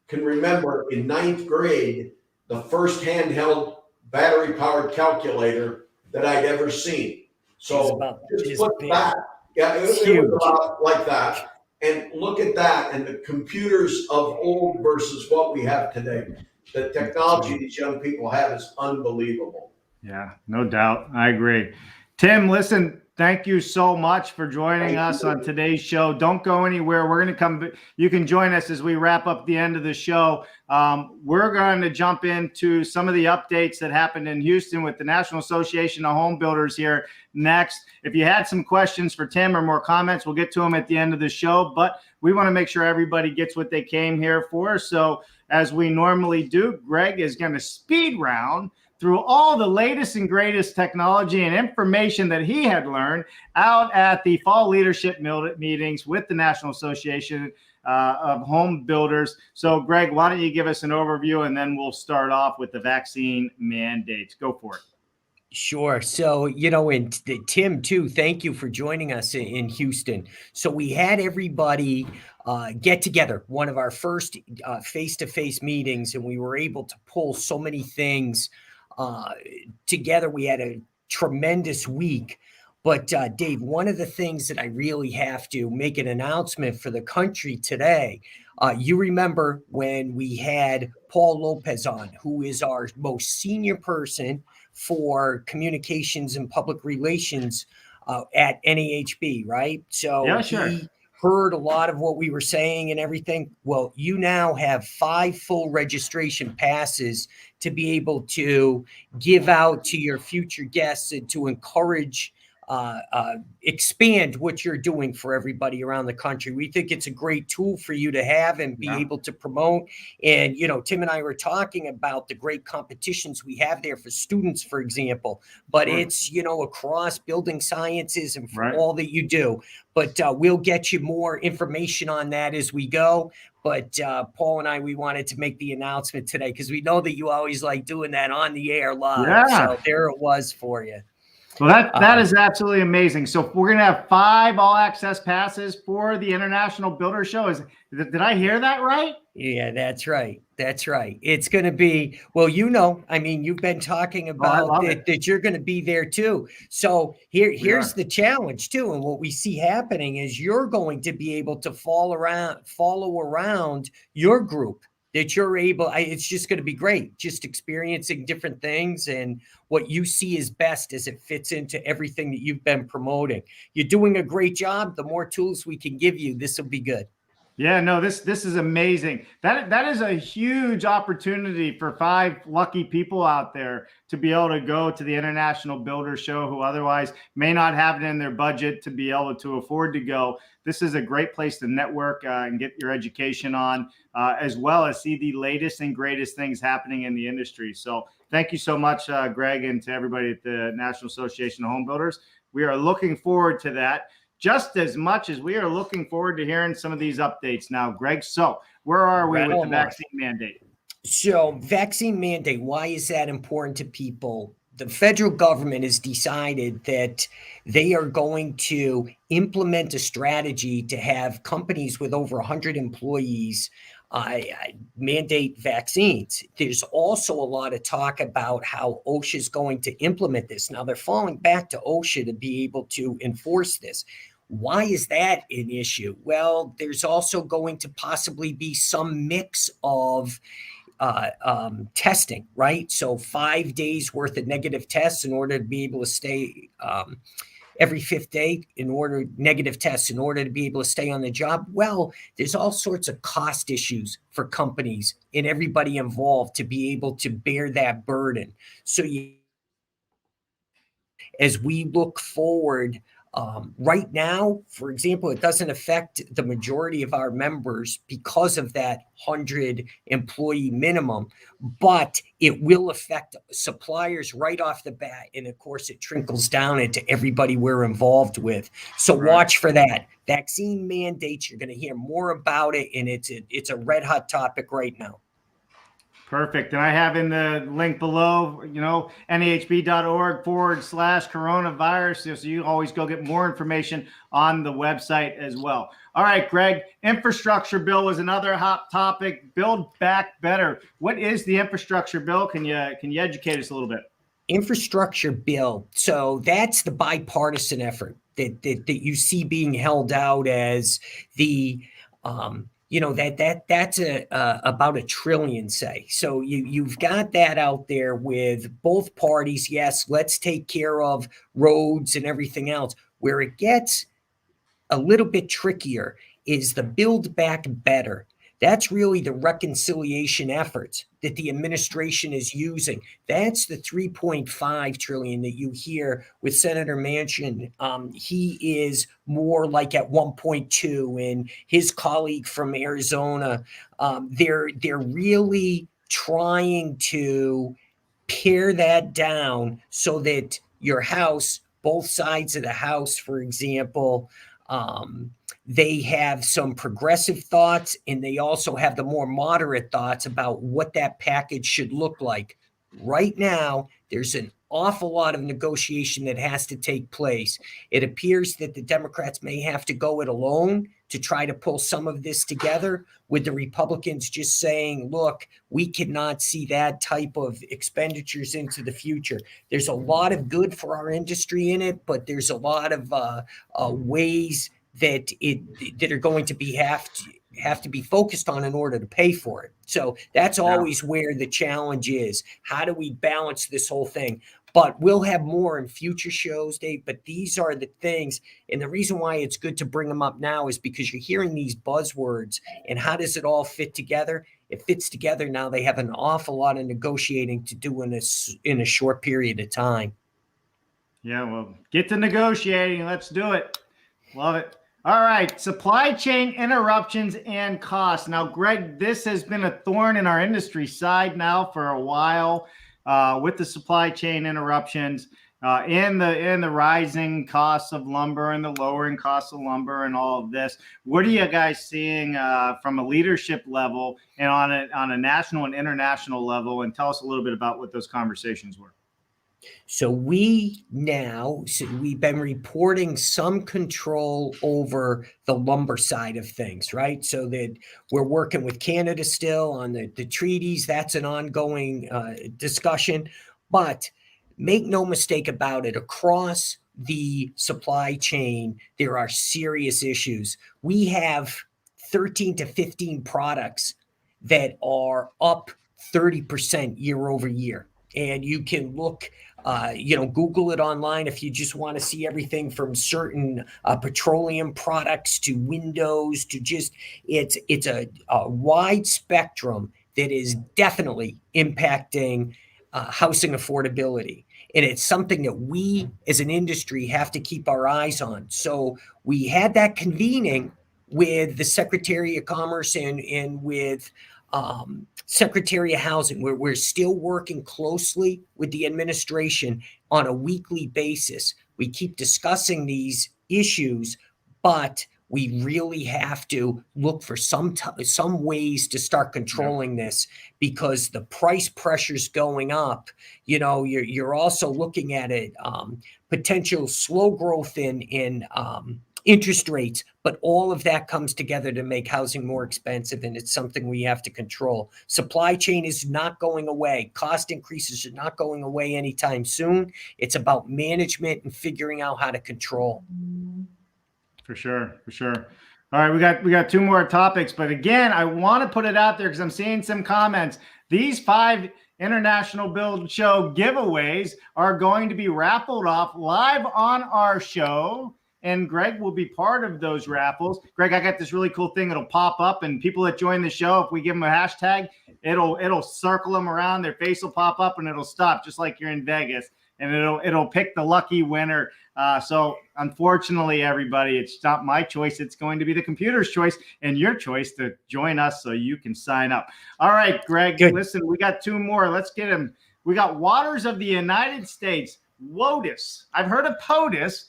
can remember in 9th grade, the first handheld battery-powered calculator that I'd ever seen. So just put that. Yeah, it was about like that. And look at that. And the computers of old versus what we have today. The technology these young people have is unbelievable. Yeah, no doubt. I agree. Tim, listen, Thank you so much for joining us on today's show. Don't go anywhere. We're going to come. You can join us as we wrap up the end of the show. We're going to jump into some of the updates that happened in Houston with the National Association of Home Builders here next. If you had some questions for Tim or more comments, we'll get to them at the end of the show. But we want to make sure everybody gets what they came here for. So as we normally do, Greg is going to speed round through all the latest and greatest technology and information that he had learned out at the fall leadership meetings with the National Association of Home Builders. So, Greg, why don't you give us an overview, and then we'll start off with the vaccine mandates. Go for it. Sure. So, and Tim, too, thank you for joining us in Houston. So we had everybody get together, one of our first face-to-face meetings, and we were able to pull so many things together. We had a tremendous week. But Dave, one of the things that I really have to make an announcement for the country today, you remember when we had Paul Lopez on, who is our most senior person for communications and public relations at NAHB, right? So yeah, sure. He heard a lot of what we were saying and everything. Well, you now have 5 full registration passes to be able to give out to your future guests and to encourage expand what you're doing for everybody around the country. We think it's a great tool for you to have and be able to promote. And, Tim and I were talking about the great competitions we have there for students, for example, but it's, across building sciences and for all that you do. But we'll get you more information on that as we go. But Paul and I, we wanted to make the announcement today because we know that you always like doing that on the air live. Yeah. So there it was for you. Well, that is absolutely amazing. So we're going to have 5 all-access passes for the International Builder Show. Did I hear that right? Yeah, that's right. That's right. It's going to be, well, you've been talking about that you're going to be there too. So here's the challenge too. And what we see happening is you're going to be able to follow around your group. That you're able, it's just going to be great, just experiencing different things and what you see is best as it fits into everything that you've been promoting. You're doing a great job. The more tools we can give you, this will be good. Yeah, no, this is amazing. That is a huge opportunity for 5 lucky people out there to be able to go to the International Builder Show who otherwise may not have it in their budget to be able to afford to go. This is a great place to network and get your education on, as well as see the latest and greatest things happening in the industry. So thank you so much, Greg, and to everybody at the National Association of Home Builders. We are looking forward to that just as much as we are looking forward to hearing some of these updates now, Greg. So where are we with the vaccine mandate? So vaccine mandate, why is that important to people? The federal government has decided that they are going to implement a strategy to have companies with over 100 employees mandate vaccines. There's also a lot of talk about how OSHA is going to implement this. Now they're falling back to OSHA to be able to enforce this. Why is that an issue? Well, there's also going to possibly be some mix of testing, right? So 5 days worth of negative tests in order to be able to stay every 5th day negative tests in order to be able to stay on the job. Well, there's all sorts of cost issues for companies and everybody involved to be able to bear that burden. So as we look forward, right now, for example, it doesn't affect the majority of our members because of that 100 employee minimum, but it will affect suppliers right off the bat. And of course, it trickles down into everybody we're involved with. So watch for that. Vaccine mandates, you're going to hear more about it. And it's a red hot topic right now. Perfect. And I have in the link below, NAHB.org/coronavirus. So you always go get more information on the website as well. All right, Greg, infrastructure bill was another hot topic. Build Back Better. What is the infrastructure bill? Can you educate us a little bit? Infrastructure bill. So that's the bipartisan effort that you see being held out as the that's about $1 trillion, say. So you've got that out there with both parties. Yes, let's take care of roads and everything else. Where it gets a little bit trickier is the Build Back Better. That's really the reconciliation efforts that the administration is using. That's the 3.5 trillion that you hear with Senator Manchin. He is more like at 1.2, and his colleague from Arizona, they're really trying to pare that down so that your house, both sides of the house, for example, they have some progressive thoughts, and they also have the more moderate thoughts about what that package should look like. Right now, there's an awful lot of negotiation that has to take place. It appears that the Democrats may have to go it alone to try to pull some of this together, with the Republicans just saying, look, we cannot see that type of expenditures into the future. There's a lot of good for our industry in it, but there's a lot of ways that are going to be have to be focused on in order to pay for it. So that's always where the challenge is. How do we balance this whole thing? But we'll have more in future shows, Dave. But these are the things. And the reason why it's good to bring them up now is because you're hearing these buzzwords. And how does it all fit together? It fits together now. They have an awful lot of negotiating to do in a short period of time. Yeah, well, get to negotiating. Let's do it. Love it. All right, supply chain interruptions and costs. Now, Greg, this has been a thorn in our industry side now for a while, with the supply chain interruptions and the rising costs of lumber and the lowering costs of lumber and all of this. What are you guys seeing from a leadership level and on a national and international level? And tell us a little bit about what those conversations were. So we've been reporting some control over the lumber side of things, right? So that we're working with Canada still on the treaties. That's an ongoing discussion. But make no mistake about it, across the supply chain, there are serious issues. We have 13 to 15 products that are up 30% year over year. And you can look, Google it online if you just want to see everything from certain petroleum products to windows to just, it's a wide spectrum that is definitely impacting housing affordability. And it's something that we as an industry have to keep our eyes on. So we had that convening with the Secretary of Commerce and with Secretary of Housing, where we're still working closely with the administration on a weekly basis. We keep discussing these issues, but we really have to look for some ways to start controlling this, because the price pressure's going up. You're also looking at it, potential slow growth in interest rates, but all of that comes together to make housing more expensive, and it's something we have to control. Supply chain is not going away. Cost increases are not going away anytime soon. It's about management and figuring out how to control. For sure. All right, we got two more topics, but again, I want to put it out there because I'm seeing some comments. These 5 International Build Show giveaways are going to be raffled off live on our show, and Greg will be part of those raffles. Greg, I got this really cool thing that'll pop up, and people that join the show, if we give them a hashtag, it'll circle them around, their face will pop up, and it'll stop just like you're in Vegas, and it'll pick the lucky winner. So unfortunately, everybody, it's not my choice. It's going to be the computer's choice and your choice to join us so you can sign up. All right, Greg, Good. Listen, we got 2 more. Let's get them. We got Waters of the United States, WOTUS. I've heard of POTUS.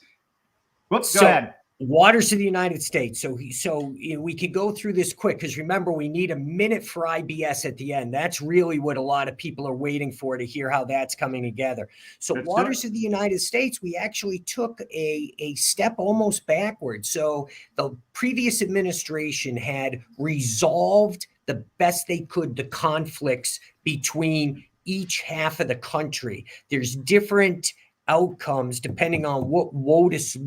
Whoops, go ahead. Waters of the United States. So we could go through this quick, because remember, we need a minute for IBS at the end. That's really what a lot of people are waiting for, to hear how that's coming together. So Waters of the United States, we actually took a step almost backwards. So the previous administration had resolved the best they could the conflicts between each half of the country. There's different outcomes depending on what WOTUS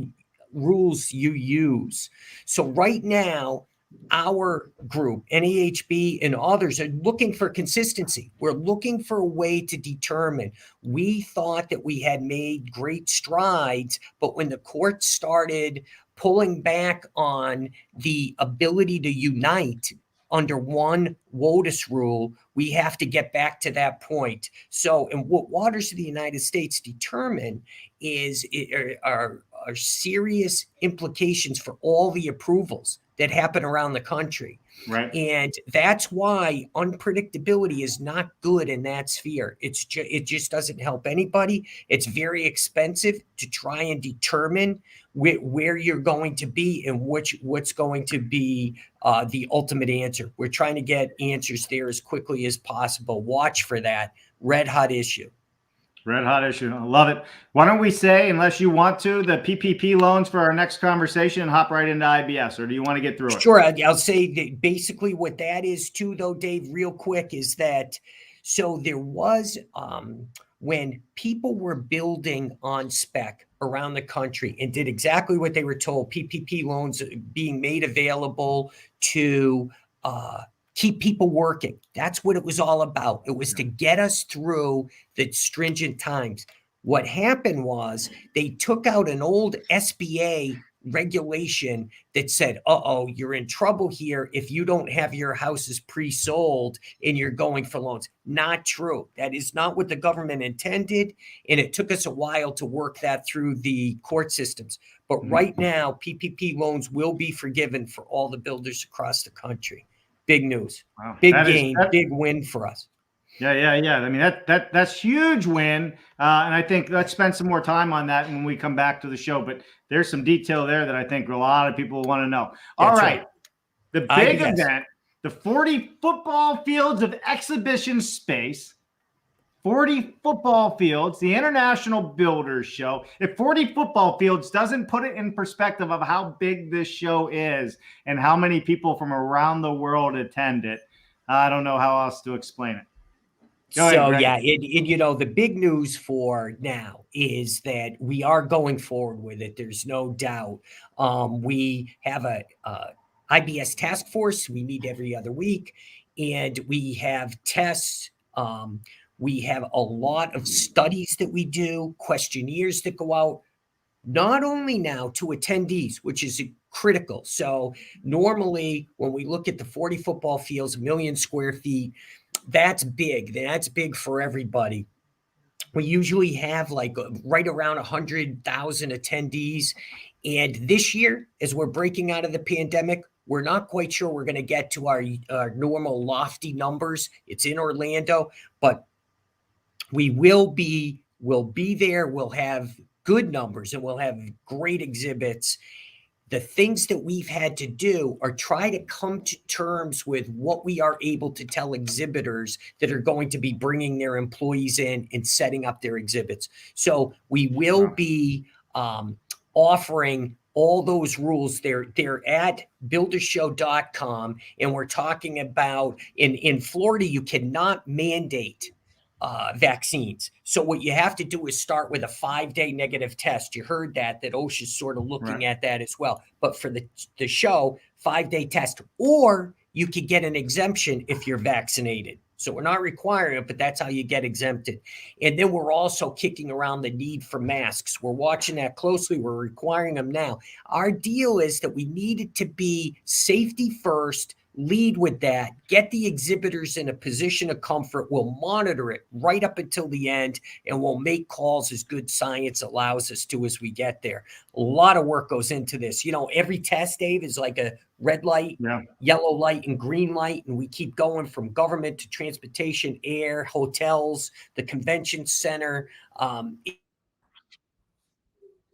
rules you use. So right now, our group, NAHB and others, are looking for consistency. We're looking for a way to determine. We thought that we had made great strides, but when the court started pulling back on the ability to unite under one WOTUS rule, we have to get back to that point. So, and what Waters of the United States determine are serious implications for all the approvals that happen around the country. Right. And that's why unpredictability is not good in that sphere. It just doesn't help anybody. It's very expensive to try and determine where you're going to be and what's going to be the ultimate answer. We're trying to get answers there as quickly as possible. Watch for that red hot issue. Red hot issue. I love it. Why don't we say, unless you want to, the PPP loans for our next conversation and hop right into IBS, or do you want to get through it? Sure. I'll say that basically what that is too, though, Dave, real quick, is that so there was when people were building on spec around the country and did exactly what they were told, PPP loans being made available to keep people working. That's what it was all about. It was to get us through the stringent times. What happened was they took out an old SBA regulation that said, you're in trouble here if you don't have your houses pre-sold and you're going for loans. Not true. That is not what the government intended. And it took us a while to work that through the court systems. But right now, PPP loans will be forgiven for all the builders across the country. Big news. Wow. Big gain, big win for us. Yeah. I mean, that's huge win. And I think let's spend some more time on that when we come back to the show. But there's some detail there that I think a lot of people want to know. All right. The big event, the 40 football fields of exhibition space, 40 football fields, the International Builders Show. If 40 football fields doesn't put it in perspective of how big this show is and how many people from around the world attend it, I don't know how else to explain it. The big news for now is that we are going forward with it. There's no doubt. We have a IBS task force. We meet every other week, and we have tests. We have a lot of studies that we do, questionnaires that go out, not only now to attendees, which is critical. So normally when we look at the 40 football fields, 1 million square feet, that's big. That's big for everybody. We usually have like right around 100,000 attendees. And this year, as we're breaking out of the pandemic, we're not quite sure we're going to get to our normal lofty numbers. It's in Orlando, but we'll be there. We'll have good numbers and we'll have great exhibits. The things that we've had to do are try to come to terms with what we are able to tell exhibitors that are going to be bringing their employees in and setting up their exhibits. So we will be offering all those rules. They're at buildershow.com. And we're talking about in Florida, you cannot mandate vaccines. So what you have to do is start with a 5-day negative test. You heard that OSHA's sort of looking at that as well. But for the show, 5-day test, or you could get an exemption if you're vaccinated. So we're not requiring it, but that's how you get exempted. And then we're also kicking around the need for masks. We're watching that closely. We're requiring them now. Our deal is that we need it to be safety first, lead with that, get the exhibitors in a position of comfort. We'll monitor it right up until the end, and we'll make calls as good science allows us to as we get there. A lot of work goes into this. Every test, Dave, is like a red light, yellow light, and green light, and we keep going from government to transportation, air, hotels, the convention center.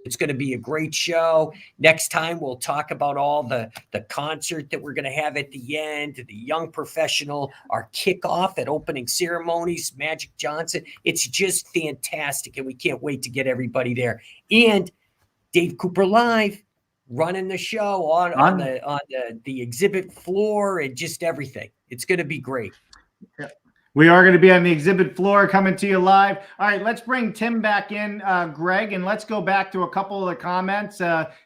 It's going to be a great show. Next time, we'll talk about all the concert that we're going to have at the end, the young professional, our kickoff at opening ceremonies, Magic Johnson. It's just fantastic, and we can't wait to get everybody there. And Dave Cooper Live running the show on the exhibit floor and just everything. It's going to be great. Yeah. We are going to be on the exhibit floor coming to you live. All right, let's bring Tim back in, Greg, and let's go back to a couple of the comments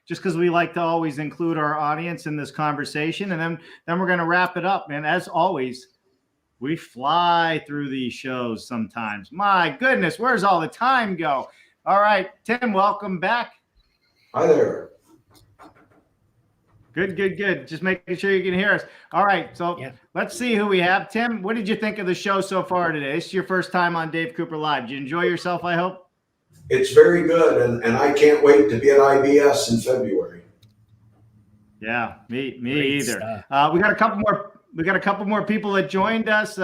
just because we like to always include our audience in this conversation. And then we're going to wrap it up. And as always, we fly through these shows sometimes. My goodness, where's all the time go? All right, Tim, welcome back. Hi there. Good. Just making sure you can hear us. All right, so Let's see who we have. Tim, what did you think of the show so far today? This is your first time on Dave Cooper Live. Did you enjoy yourself, I hope? It's very good, and I can't wait to be at IBS in February. Yeah, me either. We got a couple more people that joined us.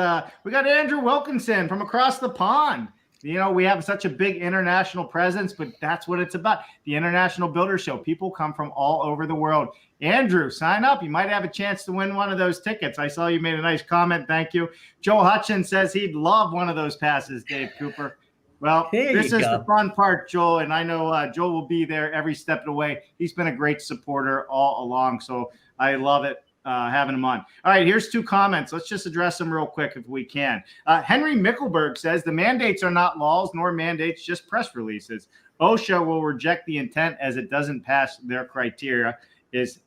We got Andrew Wilkinson from across the pond. You know, we have such a big international presence, but that's what it's about. The International Builder Show. People come from all over the world. Andrew, sign up. You might have a chance to win one of those tickets. I saw you made a nice comment. Thank you. Joe Hutchins says he'd love one of those passes, Dave Cooper. Well, this is the fun part, Joel, and I know Joel will be there every step of the way. He's been a great supporter all along, so I love it. Having him on. All right, here's two comments. Let's just address them real quick if we can. Henry Mickelberg says the mandates are not laws nor mandates, just press releases. OSHA will reject the intent as it doesn't pass their criteria, is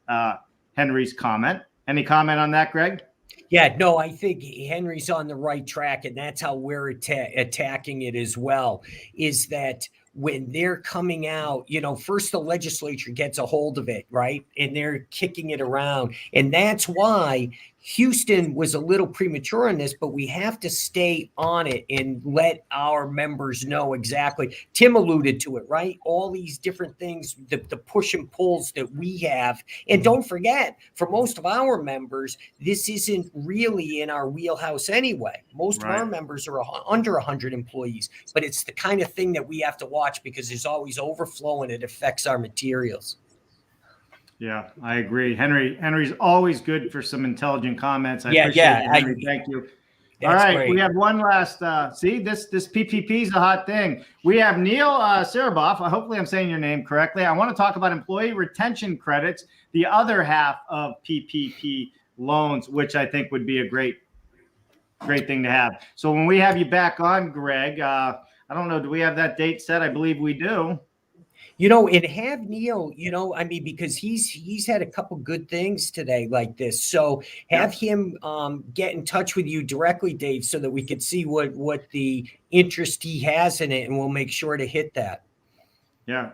Henry's comment. Any comment on that, Greg? Yeah, no, I think Henry's on the right track, and that's how we're attacking it as well, is that when they're coming out, you know, first the legislature gets a hold of it, right? And they're kicking it around. And that's why Houston was a little premature on this, but we have to stay on it and let our members know exactly. Tim alluded to it, right? All these different things, the push and pulls that we have. And don't forget, for most of our members, this isn't really in our wheelhouse anyway. Most of our members are under 100 employees, but it's the kind of thing that we have to watch because there's always overflow and it affects our materials. Yeah, I agree. Henry's always good for some intelligent comments. I appreciate it, Henry. Thank you. All right, great. We have one last. See, this PPP is a hot thing. We have Neil Sereboff. Hopefully, I'm saying your name correctly. I want to talk about employee retention credits, the other half of PPP loans, which I think would be a great thing to have. So when we have you back on, Greg, I don't know, do we have that date set? I believe we do. You know, and have Neil, you know, I mean, because he's had a couple good things today like this. So have him get in touch with you directly, Dave, so that we could see what the interest he has in it, and we'll make sure to hit that. Yeah,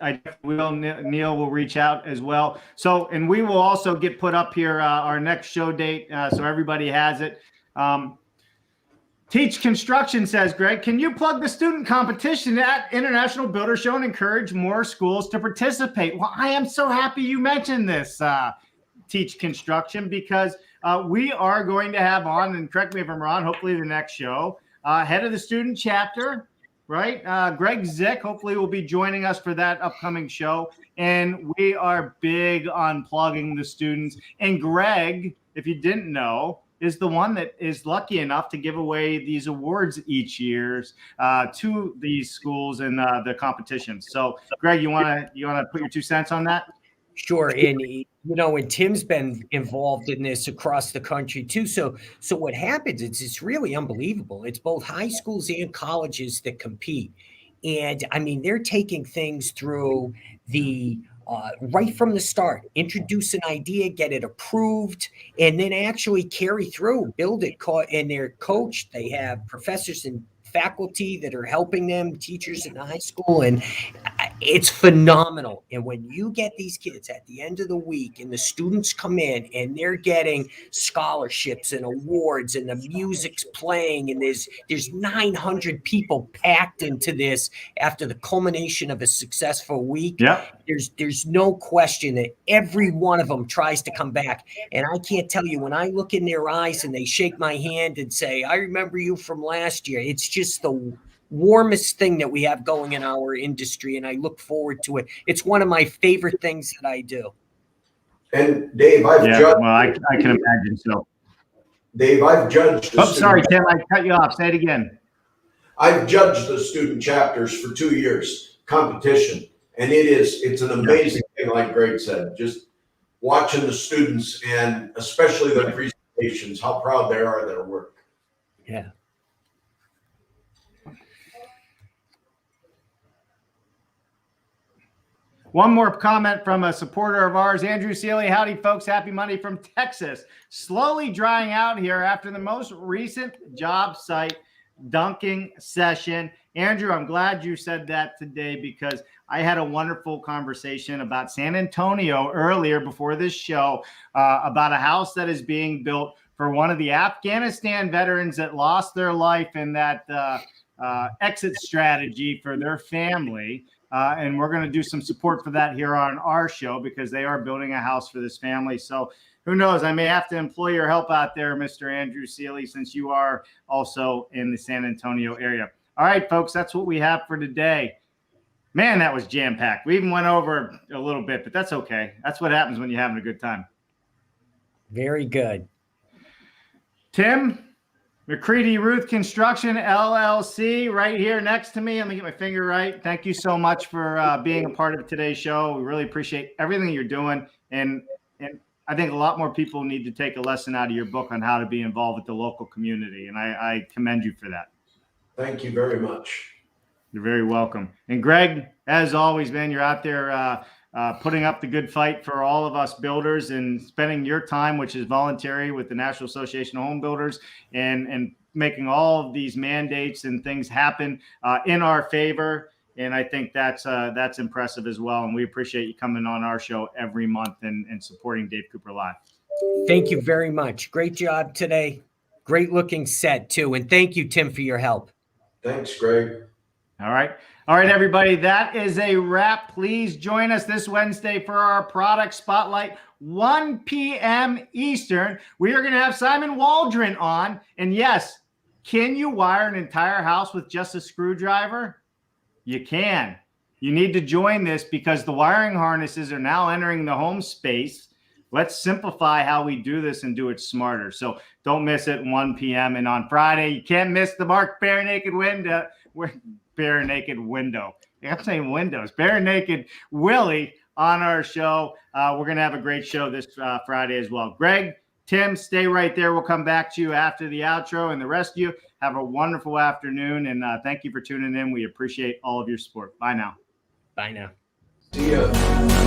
I will. Neil will reach out as well. So, and we will also get put up here our next show date, so everybody has it. Teach Construction says, Greg, can you plug the student competition at International Builder Show and encourage more schools to participate? Well, I am so happy you mentioned this, Teach Construction, because we are going to have on, and correct me if I'm wrong, hopefully the next show, head of the student chapter, right? Greg Zick, hopefully will be joining us for that upcoming show. And we are big on plugging the students. And Greg, if you didn't know, is the one that is lucky enough to give away these awards each year to these schools in the competitions. So, Greg, you want to put your 2 cents on that? Sure. And, you know, and Tim's been involved in this across the country too. So what happens is it's really unbelievable. It's both high schools and colleges that compete. And I mean, they're taking things through the right from the start, introduce an idea, get it approved, and then actually carry through, build it. And they're coached. They have professors and faculty that are helping them, teachers in high school, and it's phenomenal. And when you get these kids at the end of the week and the students come in and they're getting scholarships and awards and the music's playing and there's 900 people packed into this after the culmination of a successful week, there's no question that every one of them tries to come back. And I can't tell you, when I look in their eyes and they shake my hand and say, I remember you from last year, it's just the warmest thing that we have going in our industry, and I look forward to it. It's one of my favorite things that I do. And Dave, I can imagine so. Dave, I've judged. Sorry, Tim, I cut you off. Say it again. I've judged the student chapters for 2 years, competition, and it's an amazing thing. Like Greg said, just watching the students and especially their presentations, how proud they are of their work. Yeah. One more comment from a supporter of ours, Andrew Seeley. Howdy, folks. Happy Monday from Texas. Slowly drying out here after the most recent job site dunking session. Andrew, I'm glad you said that today because I had a wonderful conversation about San Antonio earlier before this show about a house that is being built for one of the Afghanistan veterans that lost their life in that exit strategy for their family. And we're going to do some support for that here on our show because they are building a house for this family. So who knows? I may have to employ your help out there, Mr. Andrew Seeley, since you are also in the San Antonio area. All right, folks, that's what we have for today. Man, that was jam-packed. We even went over a little bit, but that's okay. That's what happens when you're having a good time. Very good. Tim, McCready Ruth Construction, LLC, right here next to me. Let me get my finger right. Thank you so much for being a part of today's show. We really appreciate everything you're doing. And I think a lot more people need to take a lesson out of your book on how to be involved with the local community. And I commend you for that. Thank you very much. You're very welcome. And Greg, as always, man, you're out there putting up the good fight for all of us builders and spending your time, which is voluntary, with the National Association of Home Builders and making all of these mandates and things happen in our favor. And I think that's impressive as well. And we appreciate you coming on our show every month and supporting Dave Cooper Live. Thank you very much. Great job today. Great looking set too. And thank you, Tim, for your help. Thanks, Greg. All right, everybody. That is a wrap. Please join us this Wednesday for our product spotlight, 1 p.m. Eastern. We are going to have Simon Waldron on. And yes, can you wire an entire house with just a screwdriver? You can. You need to join this because the wiring harnesses are now entering the home space. Let's simplify how we do this and do it smarter. So don't miss it, 1 p.m. And on Friday, you can't miss the Mark Bare Naked Window. Bare Naked Window. I'm saying windows. Bare Naked Willie on our show. We're going to have a great show this Friday as well. Greg, Tim, stay right there. We'll come back to you after the outro. And the rest of you, have a wonderful afternoon. And thank you for tuning in. We appreciate all of your support. Bye now. Bye now. See ya.